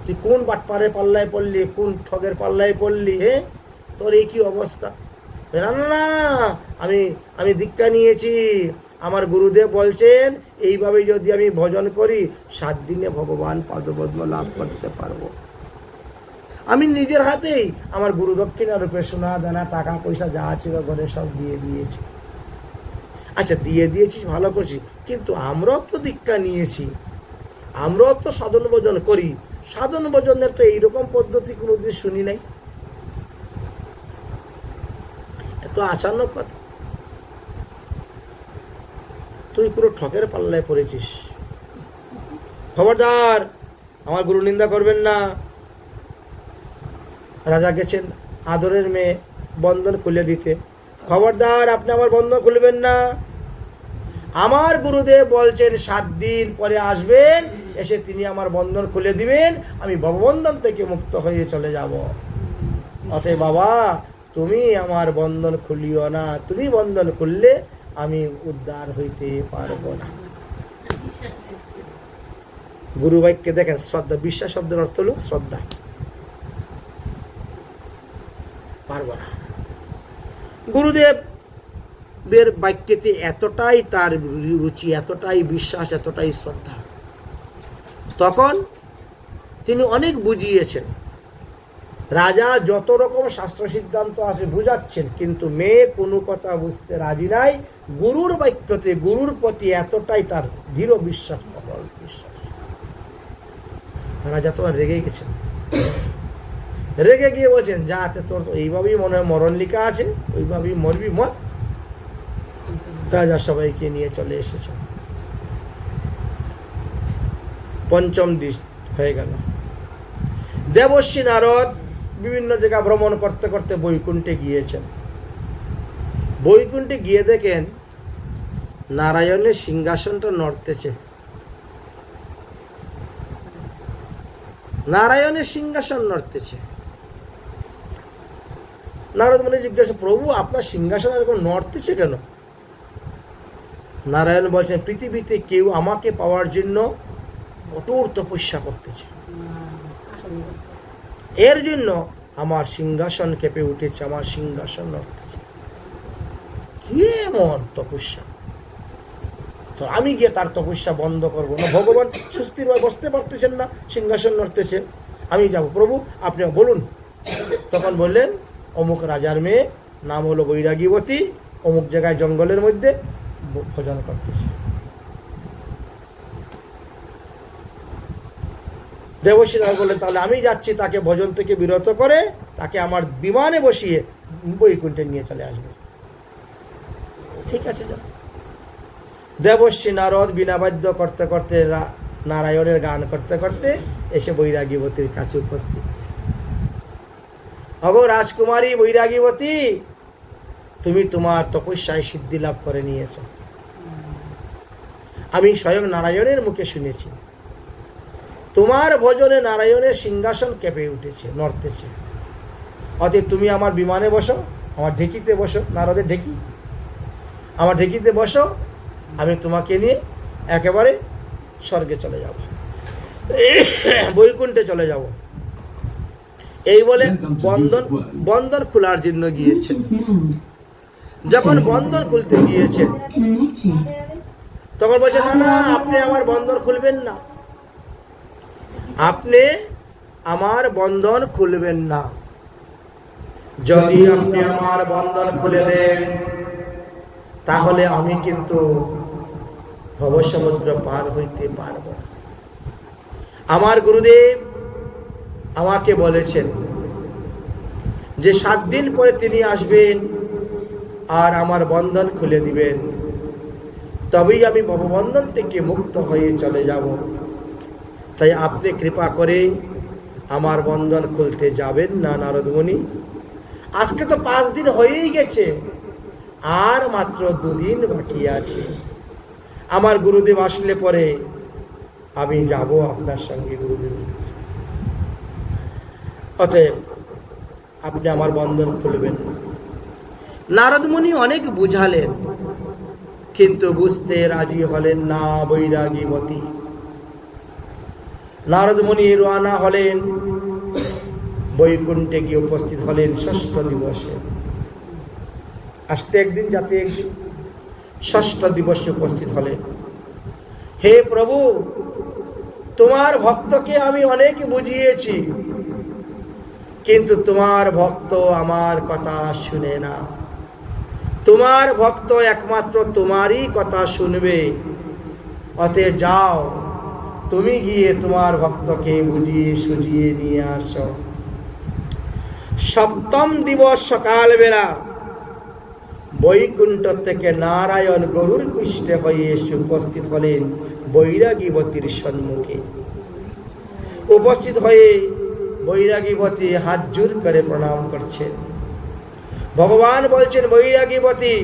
তুই কোন বাটপাড়ের পাল্লায় পড়লি, কোন ঠগের পাল্লায় পড়লি, তোর কি অবস্থা? না না না, আমি দীক্ষা নিয়েছি, আমার গুরুদেব বলছেন এইভাবে যদি আমি ভজন করি 7 দিনে ভগবান পাদপদ্ম লাভ করতে পারবো। আমি নিজের হাতেই আমার গুরু দক্ষিণা রূপে সোনা দানা টাকা পয়সা যা ছিল ঘরে সব দিয়ে দিয়েছি। আচ্ছা, দিয়ে দিয়েছিস, ভালো করছিস, কিন্তু আমরাও তো দীক্ষা নিয়েছি, আমরাও তো সাধন ভজন করি, সাধন ভজনের তো এইরকম পদ্ধতি কোনোদিন শুনি নাই, এত আচানক কথা, তুই পুরো ঠকের পাল্লায় পড়েছিস, খবরদার আমার গুরু নিন্দা করবেন না। রাজা গেছেন আদরের মেয়ে বন্ধন খুলে দিতে, খবরদার আপনি আমার বন্ধন খুলবেন না, আমার গুরুদেব বলছেন 7 দিন পরে আসবেন, এসে তিনি আমার বন্ধন খুলে দিবেন, আমি ভববন্ধন থেকে মুক্ত হয়ে চলে যাব। অতএব বাবা, তুমি আমার বন্ধন খুলিও না, তুমি বন্ধন খুললে আমি উদ্ধার হইতে পারবো না। গুরু বাক্যে দেখেন শ্রদ্ধা, বিশ্বাস শব্দের অর্থ হলো শ্রদ্ধা, পারবো না। গুরুদেবের বাক্যেতে এতটাই তার রুচি, এতটাই বিশ্বাস, এতটাই শ্রদ্ধা, তখন তিনি অনেক বুঝিয়েছেন। রাজা যত রকম শাস্ত্র সিদ্ধান্ত আছে বুঝাচ্ছেন, কিন্তু মেয়ে কোনো কথা বুঝতে রাজি নাই। গুরুর বাক্যতে, গুরুর প্রতি এতটাই তার দৃঢ় বিশ্বাস, অটল বিশ্বাস। রাজা তো রেগে গেছেন, রেগে গিয়ে বলছেন, যাতে তোর এইভাবেই মনে হয় মরণ লিখা আছে, ওইভাবেই মরবি, মর। রাজা সবাইকে নিয়ে চলে এসেছে। 5ম দিন হয়ে গেল। দেবর্ষি নারদ বিভিন্ন জায়গা ভ্রমণ করতে করতে বৈকুণ্ঠে গিয়েছেন। বৈকুণ্ঠে গিয়ে দেখেন নারায়ণের সিংহাসনটা নড়তেছে, নারায়ণের সিংহাসন নড়তেছে। নারদ মুনি জিজ্ঞাসা, প্রভু আপনার সিংহাসন এরকম নড়তেছে কেন? নারায়ণ বলছেন, পৃথিবীতে কেউ আমাকে পাওয়ার জন্য কঠোর তপস্যা করতেছে, এর জন্য আমার সিংহাসন কেঁপে উঠেছে, আমার সিংহাসন নড়তেছে। কি এমন তপস্যা? তো আমি গিয়ে তার তপস্যা বন্ধ করবো না? ভগবান সুস্থিরভাবে বসতে পারতেছেন না, সিংহাসন নড়তেছে, আমি যাব। প্রভু আপনি বলুন। তখন বললেন, অমুক রাজার মেয়ে, নাম হলো বৈরাগীবতী, অমুক জায়গায় জঙ্গলের মধ্যে ভোজন করতেছে। দেবশ্রী নারদ বললেন, তাহলে আমি যাচ্ছি তাকে ভোজন থেকে বিরত করে তাকে আমার বিমানে বসিয়ে বৈকুণ্ঠে নিয়ে চলে আসবে। ঠিক আছে, যাও। দেবশ্রী নারদ বিনা বাদ্য করতে করতে, নারায়ণের গান করতে করতে এসে বৈরাগীবতীর কাছে উপস্থিত। অগো রাজকুমারী বৈরাগীবতী, তুমি তোমার তপস্যায় সিদ্ধি লাভ করে নিয়েছ, আমি স্বয়ং নারায়ণের মুখে শুনেছি। তোমার ভজনে নারায়ণের সিংহাসন কেঁপে উঠেছে, নড়তেছে। অতএব তুমি আমার বিমানে বসো, আমার ঢেকিতে বসো, নারদের ঢেকি, আমার ঢেকিতে বসো, আমি তোমাকে নিয়ে একেবারে স্বর্গে চলে যাব, বৈকুণ্ঠে চলে যাব। এই বলে বন্ধন খোলার জন্য গিয়েছে। যখন বন্ধন খুলতে গিয়েছে তখন বলছে, না না, আপনি আমার বন্ধন খুলবেন না, আপনি আমার বন্ধন খুলবেন না। যদি আপনি আমার বন্ধন খুলে দেন তাহলে আমি কিন্তু ভবসমুদ্র পার হইতে পারব না। আমার গুরুদেব আমাকে বলেছেন যে 7 দিন পরে তিনি আসবেন আর আমার বন্ধন খুলে দিবেন, তবেই আমি ভববন্ধন থেকে মুক্ত হয়ে চলে যাব। তাই আপনি কৃপা করে আমার বন্ধন খুলতে যাবেন না নারদ মুনি। আজকে তো 5 দিন হয়েই গেছে, আর মাত্র 2 দিন বাকি আছে। আমার গুরুদেব আসলে পরে আমি যাব আপনার সঙ্গে গুরুদেব। অতএব আপনি আমার বন্ধন খুলবেন। নারদ মুনি অনেক বুঝালেন, কিন্তু বুঝতে রাজি হলেন না বৈরাগীবতী। নারদ মুনি রওনা হলেন, বৈকুণ্ঠে গিয়ে উপস্থিত হলেন 6ষ্ঠ দিবসে। আসতে একদিন, যাতে একদিন, 6ষ্ঠ দিবসে উপস্থিত হলেন। হে প্রভু, তোমার ভক্তকে আমি অনেক বুঝিয়েছি, কিন্তু তোমার ভক্ত আমার কথা শুনে না। তোমার ভক্ত একমাত্র তোমারই কথা শুনবে। অতএব যাও, তুমি গিয়ে তোমার ভক্তকে বুঝিয়ে সুঝিয়ে নিয়ে আসো। 7ম দিবস সকালবেলা বৈকুণ্ঠ থেকে নারায়ণ গরুর পৃষ্ঠে হয়ে এসে উপস্থিত হলেন বৈরাগীবতীর সম্মুখে। উপস্থিত হয়ে বৈরাগীবতী হাত জোর করে প্রণাম করছেন। ভগবান বলছেন, বৈরাগীবতী,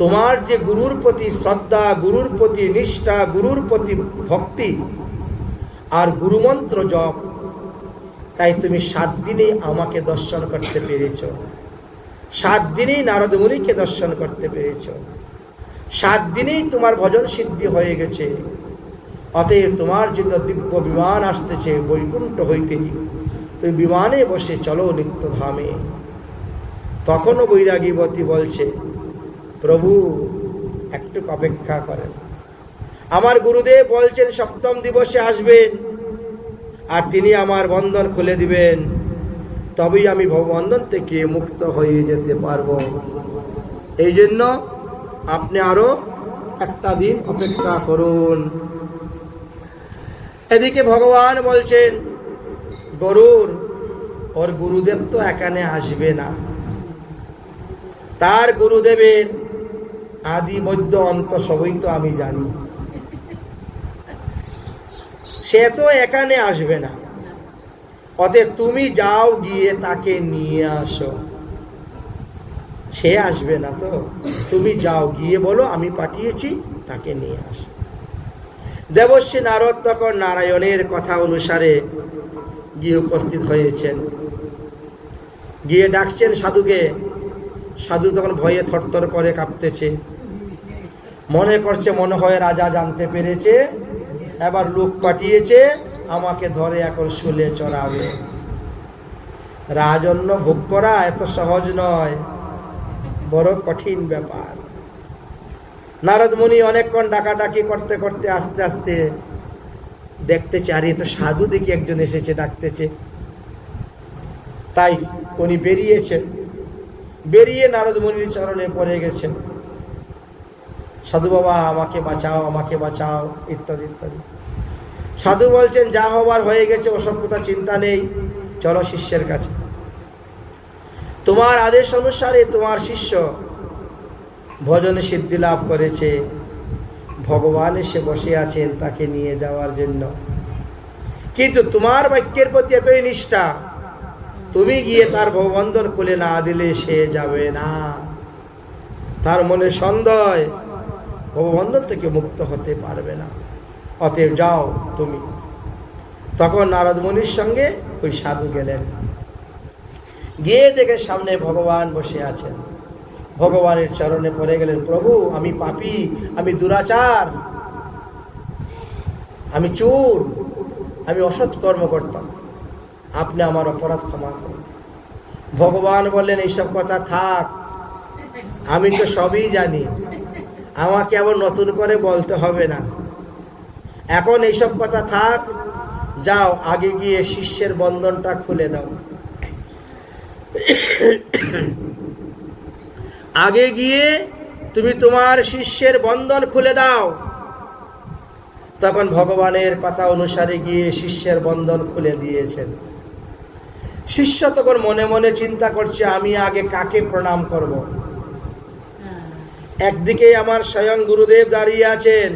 তোমার যে গুরুর প্রতি শ্রদ্ধা, গুরুর প্রতি নিষ্ঠা, গুরুর প্রতি ভক্তি আর গুরুমন্ত্র জপ, তাই তুমি 7 দিনেই আমাকে দর্শন করতে পেরেছ। 7 দিনেই নারদ মুনিকে দর্শন করতে পেরেছ। 7 দিনেই তোমার ভজন সিদ্ধি হয়ে গেছে। অতএব তোমার জন্য দিব্য বিমান আসতেছে বৈকুণ্ঠ হইতে, তুমি বিমানে বসে চলো নিত্যধামে। তখনও বৈরাগীবতী বলছে, প্রভু একটু অপেক্ষা করেন, আমার গুরুদেব বলছেন 7ম দিবসে আসবেন আর তিনি আমার বন্ধন খুলে দিবেন, তবেই আমি ভববন্ধন থেকে মুক্ত হয়ে যেতে পারবো। এই জন্য আপনি আরো একটা দিন অপেক্ষা করুন। এদিকে ভগবান বলছেন, ওর গুরুদেব তো এখানে আসবে না, তার গুরুদেবের আদি মধ্য অন্ত সবই তো আমি জানি, সে তো এখানে আসবে না। অতএব তুমি যাও, গিয়ে তাকে নিয়ে আসো। সে আসবে না তো, তুমি যাও, গিয়ে বলো আমি পাঠিয়েছি, তাকে নিয়ে আসো। দেবশ্রী নারদ তখন নারায়ণের কথা অনুসারে গিয়ে উপস্থিত হয়েছেন। গিয়ে ডাকছেন সাধুকে। সাধু তখন ভয়ে থরথর করে কাঁপতেছে, মনে করছে মনে হয় রাজা জানতে পেরেছে, এবার লোক পাঠিয়েছে আমাকে ধরে এখন শুলে চড়াবে। রাজন্য ভোগ করা এত সহজ নয়, বড় কঠিন ব্যাপার। নারদ মুনি অনেকক্ষণ ডাকাডাকি করতে করতে আস্তে আস্তে দেখতেছে, আরে তো সাধু দেখি একজন এসেছে ডাকতেছে। তাই উনি বেরিয়েছেন, বেরিয়ে নারদ মুনির চরণে পড়ে গেছেন, সাধু বাবা আমাকে বাঁচাও, আমাকে বাঁচাও, ইত্যাদি ইত্যাদি। সাধু বলছেন, যা হবার হয়ে গেছে, ওসব কথা চিন্তা নেই, চলো শিষ্যের কাছে। তোমার আদেশ অনুসারে তোমার শিষ্য ভজনে সিদ্ধি লাভ করেছে, ভগবান এসে বসে আছেন তাকে নিয়ে যাওয়ার জন্য। কিন্তু তোমার বাক্যের প্রতি এতই নিষ্ঠা, তুমি গিয়ে তার ভববন্ধন খুলে না দিলে সে যাবে না। তার মনে সন্দেহ, ভববন্ধন থেকে মুক্ত হতে পারবে না, অতএব যাও তুমি। তখন নারদ মুনির সঙ্গে ওই সাধু গেলেন, গিয়ে দেখে সামনে ভগবান বসে আছেন। ভগবানের চরণে পড়ে গেলেন, প্রভু আমি পাপী, আমি দুরাচার, আমি চোর, আমি অসৎ কর্ম করতাম, আপনি আমার অপরাধ ক্ষমা করুন। ভগবান বললেন, এইসব কথা থাক, আমি তো সবই জানি, আমাকে আবার নতুন করে বলতে হবে না। এখন এইসব কথা থাক, যাও আগে গিয়ে শিষ্যের বন্ধনটা খুলে দাও, আগে গিয়ে তুমি তোমার শিষ্যের বন্ধন খুলে দাও। তখন ভগবানের কথা অনুসারে গিয়ে শিষ্যের বন্ধন খুলে দিয়েছেন। শিষ্য তখন মনে মনে চিন্তা করছে, আমি আগে কাকে প্রণাম করব। একদিকে আমার স্বয়ং গুরুদেব দাঁড়িয়ে আছেন,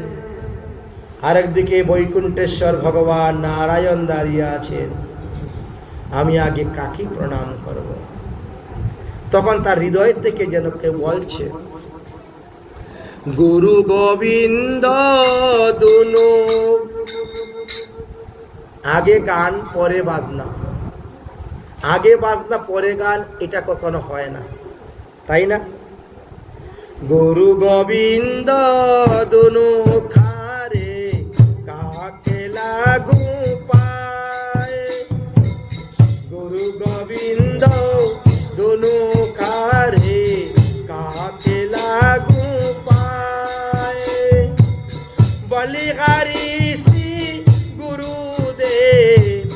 আরেকদিকে বৈকুণ্ঠেশ্বর ভগবান নারায়ণ দাঁড়িয়ে আছেন, আমি আগে কাকে প্রণাম করব। তখন তার হৃদয় থেকে যেন কেউ বলছে, গুরু গোবিন্দ দুনু। আগে গান পরে বাজনা, আগে বাজনা পরে গান, এটা কখনো হয় না, তাই না? গুরু গোবিন্দ দুনু খারে কাকে লাগু পায়, গুরু গোবিন্দ দুনু খারে কাকে লাগু পায়, বলিহারি শ্রী গুরুদেব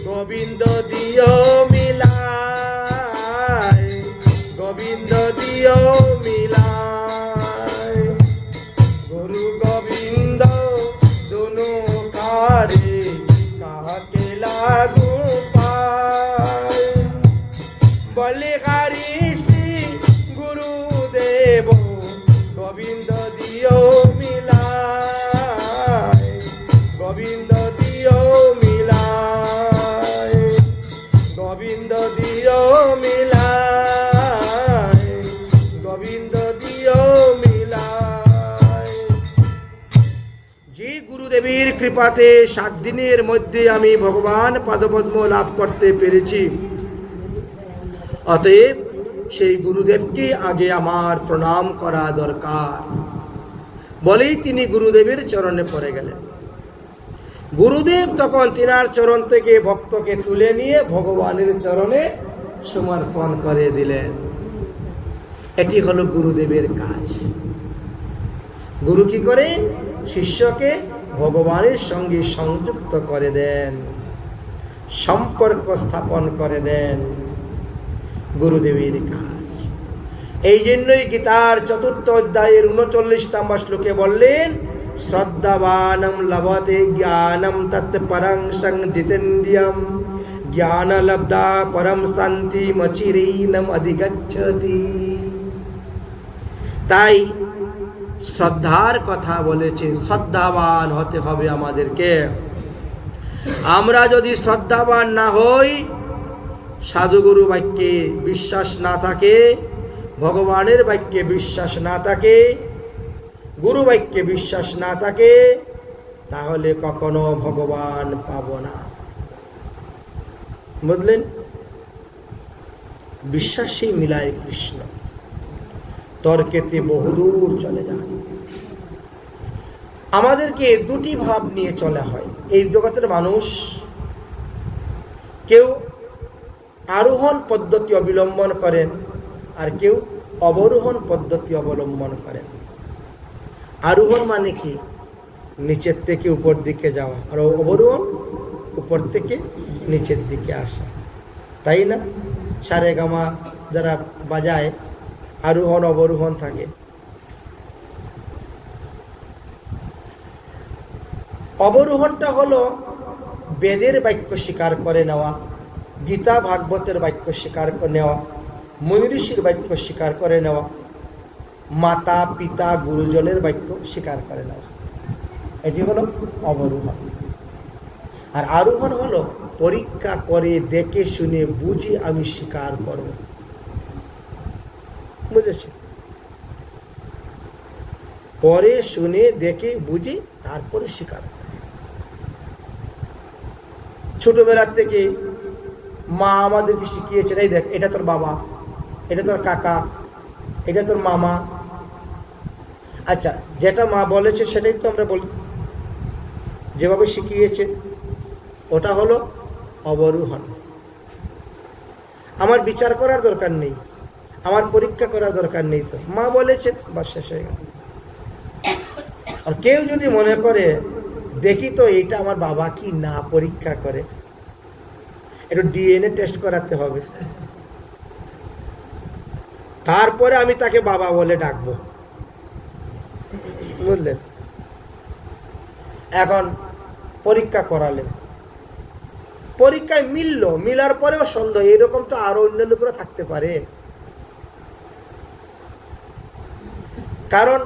গোবিন্দ দিও মিলায়, গোবিন্দ দিও মিলায়, গুরু গোবিন্দ দুনু কারে কাকে লাগু পায়, বলিহারি শ্রী গুরুদেব গোবিন্দ দিও মিলায়, গোবিন্দ দিও মিলায়, গোবিন্দ দিও মিলায়, গোবিন্দ দিও মিলায়। যে গুরুদেবের কৃপাতে 7 দিনের মধ্যে আমি ভগবান পাদপদ্ম লাভ করতে পেরেছি, অতএব সেই গুরুদেবকে আগে আমার প্রণাম করা দরকার বলেই তিনি গুরুদেবের চরণে পড়ে গেলেন। গুরুদেব তখন তিনার চরণ থেকে ভক্তকে তুলে নিয়ে ভগবানের চরণে সমর্পণ করে দিলেন। এটি হলো গুরুদেবের কাজ। গুরু কি করে? শিষ্যকে ভগবানের সঙ্গে সংযুক্ত করে দেন, সম্পর্ক স্থাপন করে দেন, গুরুদেবের কাজ। এই জন্যই গীতার 4th অধ্যায়ের 39 নম্বর শ্লোকে বললেন, শ্রদ্ধাবানম লভতে জ্ঞানম তৎ পরং সংজিতেন্দ্রিয়ম, জ্ঞান লব্ধা পরম শান্তি মচিরৈনম অধিগচ্ছতি। তাই শ্রদ্ধার কথা বলেছে, শ্রদ্ধাবান হতে হবে আমাদেরকে। আমরা যদি শ্রদ্ধাবান না হই, সাধুগুরু বাক্যে বিশ্বাস না থাকে, ভগবানের বাক্যে বিশ্বাস না থাকে, গুরু বাক্যে বিশ্বাস না থাকে, তাহলে কখনো ভগবান পাব না। বুঝলেন? বিশ্বাসী মিলায় কৃষ্ণ, তর্কেতে বহুদূর চলে যায়। আমাদেরকে দুটি ভাব নিয়ে চলা হয়। এই জগতের মানুষ কেউ আরোহণ পদ্ধতি অবলম্বন করেন, আর কেউ অবরোহণ পদ্ধতি অবলম্বন করেন। আরোহণ মানে কি? নিচের থেকে উপর দিকে যাওয়া, আর অবরোহণ উপর থেকে নিচের দিকে আসা, তাই না? সারে গামা যারা বাজায়, আরোহণ অবরোহণ থাকে। অবরোহণটা হলো বেদের বাক্য স্বীকার করে নেওয়া, গীতা ভাগবতের বাক্য স্বীকার করে নেওয়া, মুনি ঋষির বাক্য স্বীকার করে নেওয়া, মাতা পিতা গুরুজনের বাক্য স্বীকার করে নেওয়া, এটি হলো অবরোহণ। আর আরোহণ হলো পরীক্ষা করে দেখে শুনে বুঝে আমি স্বীকার করব। বুঝেছি? পরে শুনে দেখে বুঝে তারপরে স্বীকার। ছোটবেলার থেকে মা আমাদেরকে শিখিয়েছেন, এই দেখ এটা তোর বাবা, এটা তোর কাকা, এটা তোর মামা। আচ্ছা, যেটা মা বলেছে সেটাই তো আমরা বলি, যেভাবে শিখিয়েছে ওটা হলো অবরোহণ। আমার বিচার করার দরকার নেই, আমার পরীক্ষা করার দরকার নেই, তো মা বলেছে বাস, শেষ হয়ে গেল। আর কেউ যদি মনে করে দেখি তো এটা আমার বাবা কি না, পরীক্ষা করে একটু ডিএনএ টেস্ট করাতে হবে, তারপরে আমি তাকে বাবা বলে ডাকবো, বুঝলেন? এখন পরীক্ষা করালেন, পরীক্ষায় মিললো, মিলার পরেও সন্দেহ, এরকম তো আরো অন্য লোকেরা থাকতে পারে। কারণ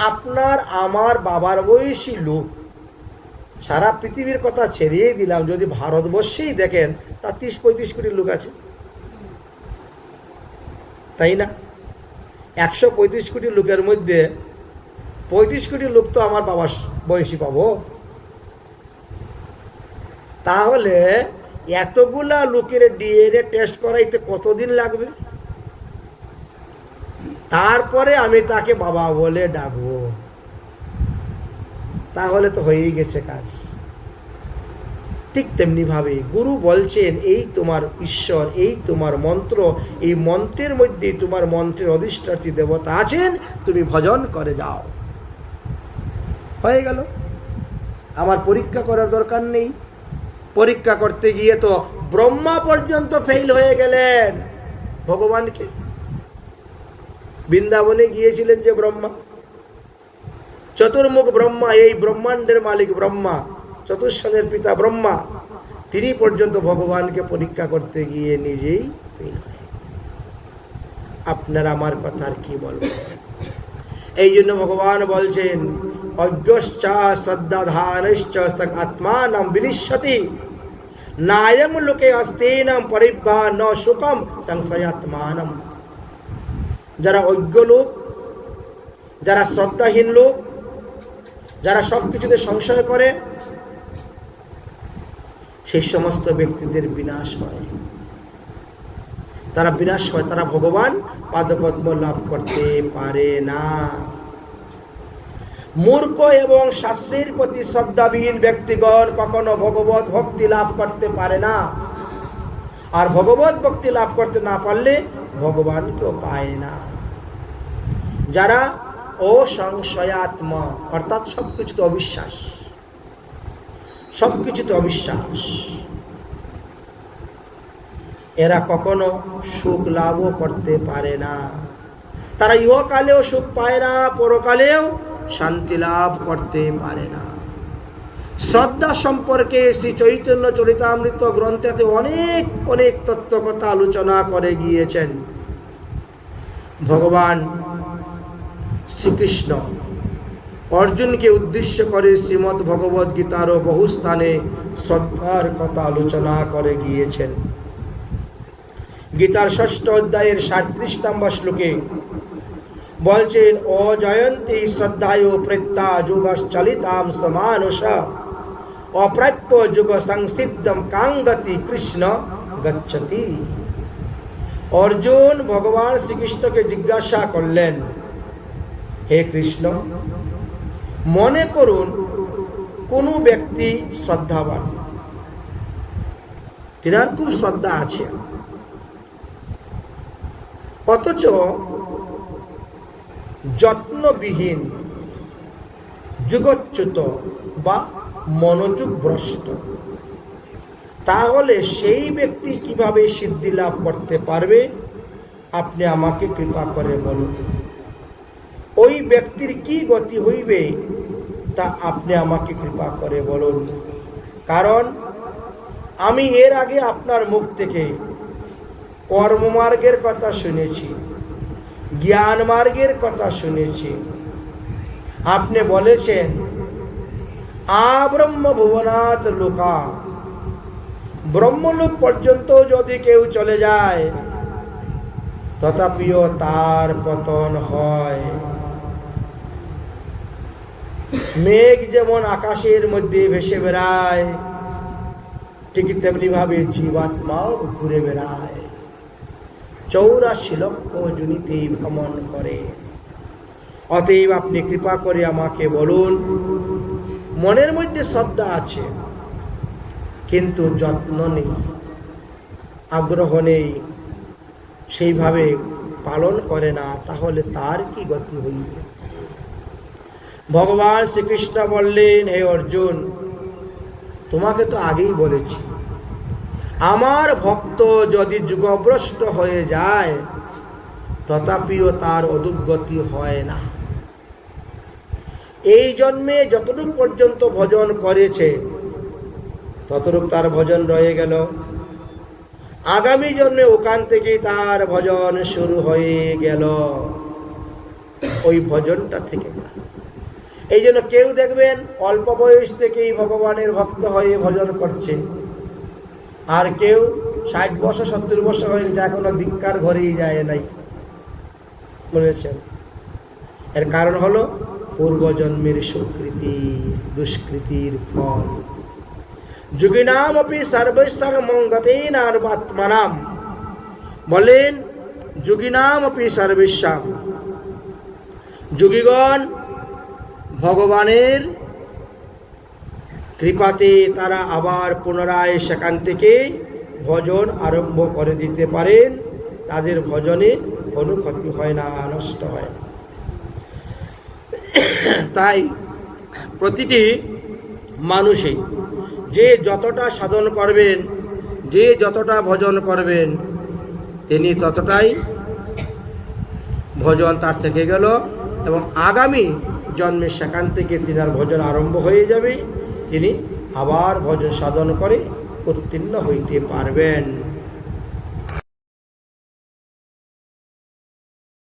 আপনার আমার বাবার বয়সী লোক, সারা পৃথিবীর কথা ছেড়িয়ে দিলাম, যদি ভারতবর্ষেই দেখেন তা 30-35 কোটি লোক আছে, তাই না? 135 কোটি লোকের মধ্যে 35 কোটি লোক তো আমার বাবার বয়সী পাবো। তাহলে এতগুলা লোকের ডিএনএ টেস্ট করাইতে কতদিন লাগবে? তারপরে আমি তাকে বাবা বলে ডাকবো, তাহলে তো হয়েই গেছে কাজ। ঠিক তেমনি ভাবে গুরু বলছেন, এই তোমার ঈশ্বর, এই তোমার মন্ত্র, এই মন্ত্রের মধ্যে তোমার মন্ত্রের অধিষ্ঠাত্রী দেবতা আছেন, তুমি ভজন করে যাও, হয়ে গেল। আমার পরীক্ষা করার দরকার নেই। পরীক্ষা করতে গিয়ে তো ব্রহ্মা পর্যন্ত ফেল হয়ে গেলেন ভগবানকে। বৃন্দাবনে গিয়েছিলেন যে ব্রহ্মা, চতুর্মুখ ব্রহ্মা, এই ব্রহ্মাণ্ডের মালিক ব্রহ্মা, চতুর্ষণের পিতা ব্রহ্মা, তিনি পর্যন্ত ভগবানকে পরীক্ষা করতে গিয়ে নিজেই ফেল হয়ে। আপনার আমার কথা আর কি বলবো? এই জন্য ভগবান বলছেন, অজ্ঞশ্চা শ্রদ্ধাধানশ্চ সং আত্মানাম বিনিশ্যতি নায়ং লোকে অস্তেনম পরিব্যা ন সুখম সংশয়াত্মানম। যারা অজ্ঞ লোক, যারা শ্রদ্ধাহীন লোক, যারা সবকিছুতে সংশয় করে, সেই সমস্ত ব্যক্তিদের বিনাশ হয়। তারা বিনাশ হয়, তারা ভগবান পাদপদ্ম লাভ করতে পারে না। মূর্খ এবং শাস্ত্রের প্রতি শ্রদ্ধাবিহীন ব্যক্তিগণ কখনো ভগবত ভক্তি লাভ করতে পারে না। আর ভগবত ভক্তি লাভ করতে না পারলে ভগবানকেও পায় না। যারা অসংশয়াত্মা, অর্থাৎ সবকিছুতে অবিশ্বাস, সবকিছুতে অবিশ্বাস, এরা কখনো সুখ লাভও করতে পারে না। তারা ইহকালেও সুখ পায় না, পরকালেও শান্তি লাভ করতে পারে না। শ্রদ্ধা সম্পর্কে শ্রী চৈতন্য চরিতামৃত গ্রন্থেতে অনেক অনেক তত্ত্বকথা আলোচনা করে গিয়েছেন। ভগবান শ্রীকৃষ্ণ অর্জুনকে উদ্দেশ্য করে শ্রীমদ্ ভগবদ গীতারও বহু স্থানে শ্রদ্ধার কথা আলোচনা করে গিয়েছেন। গীতার 6ষ্ঠ অধ্যায়ের 37 নম্বর শ্লোকে বলছেন, ও জয়ন্তী শ্রদ্ধায় প্রত্যা যুগশ্চলিতাম সমানুষ অপ্রাপ্য যুগ সংসিদ্ধম কাঙ্গতি কৃষ্ণ গচ্ছতি। অর্জুন ভগবান শ্রীকৃষ্ণকে জিজ্ঞাসা করলেন, হে কৃষ্ণ, মনে করুন কোনো ব্যক্তি শ্রদ্ধাবান, তিনার খুব শ্রদ্ধা আছে, অথচ যত্নবিহীন, যুগচ্যুত বা মনোযোগ ভ্রষ্ট, তাহলে সেই ব্যক্তি কিভাবে সিদ্ধি লাভ করতে পারবে? আপনি আমাকে কৃপা করে বলুন। ওই ব্যক্তির কি গতি হইবে তা আপনি আমাকে কৃপা করে বলুন। কারণ আমি এর আগে আপনার মুখ থেকে কর্মমার্গের কথা শুনেছি, জ্ঞান মার্গের কথা শুনেছি। আপনি বলেছেন, আব্রহ্ম ভুবনাৎ লোকা, ব্রহ্মলোক পর্যন্ত যদি কেউ চলে যায় তথাপিও তার পতন হয়। মেঘ যেমন আকাশের মধ্যে ভেসে বেড়ায়, ঠিক তেমনি ভাবে জীবাত্মাও ঘুরে বেড়ায়, 84 লক্ষ যোনিতেই ভ্রমণ করে। অতএব আপনি কৃপা করে আমাকে বলুন, মনের মধ্যে শ্রদ্ধা আছে কিন্তু যত্ন নেই, আগ্রহ নেই, সেইভাবে পালন করে না, তাহলে তার কি গতি হইবে? ভগবান শ্রীকৃষ্ণ বললেন, হে অর্জুন, তোমাকে তো আগেই বলেছি, আমার ভক্ত যদি যুগভ্রষ্ট হয়ে যায় তথাপিও তার অধুগতি হয় না। এই জন্মে যতটুকু পর্যন্ত ভজন করেছে ততটুকু তার ভজন রয়ে গেল, আগামী জন্মে ওখান থেকেই তার ভজন শুরু হয়ে গেল, ওই ভজনটা থেকে গেল। এই জন্য কেউ দেখবেন অল্প বয়স থেকেই ভগবানের ভক্ত হয়ে ভজন করছে, আর কেউ 60 বছর 70 বছর হয়ে গেছে এখনো দীক্ষার ঘরেই যায় নাই। বলেছেন, এর কারণ হলো পূর্বজন্মের সুকৃতি, দুষ্কৃতির ফল। যোগিনাম অপি সর্বৈঃ মঙ্গতেনার্বাত্মানাম, বলেন যোগিনাম অপি সর্বৈঃ, যোগীগণ ভগবানের কৃপাতে তারা আবার পুনরায় সেখান থেকে ভজন আরম্ভ করে দিতে পারেন, তাদের ভজনে কোনো ক্ষতি হয় না, নষ্ট হয় না। তাই প্রতিটি মানুষই যে যতটা সাধন করবেন, যে যতটা ভজন করবেন, তিনি ততটাই ভজন তার থেকে গেল, এবং আগামী জন্মে সেখান থেকে তিনার ভজন আরম্ভ হয়ে যাবে, তিনি আবার ভজন সাধন করে উত্তীর্ণ হইতে পারবেন।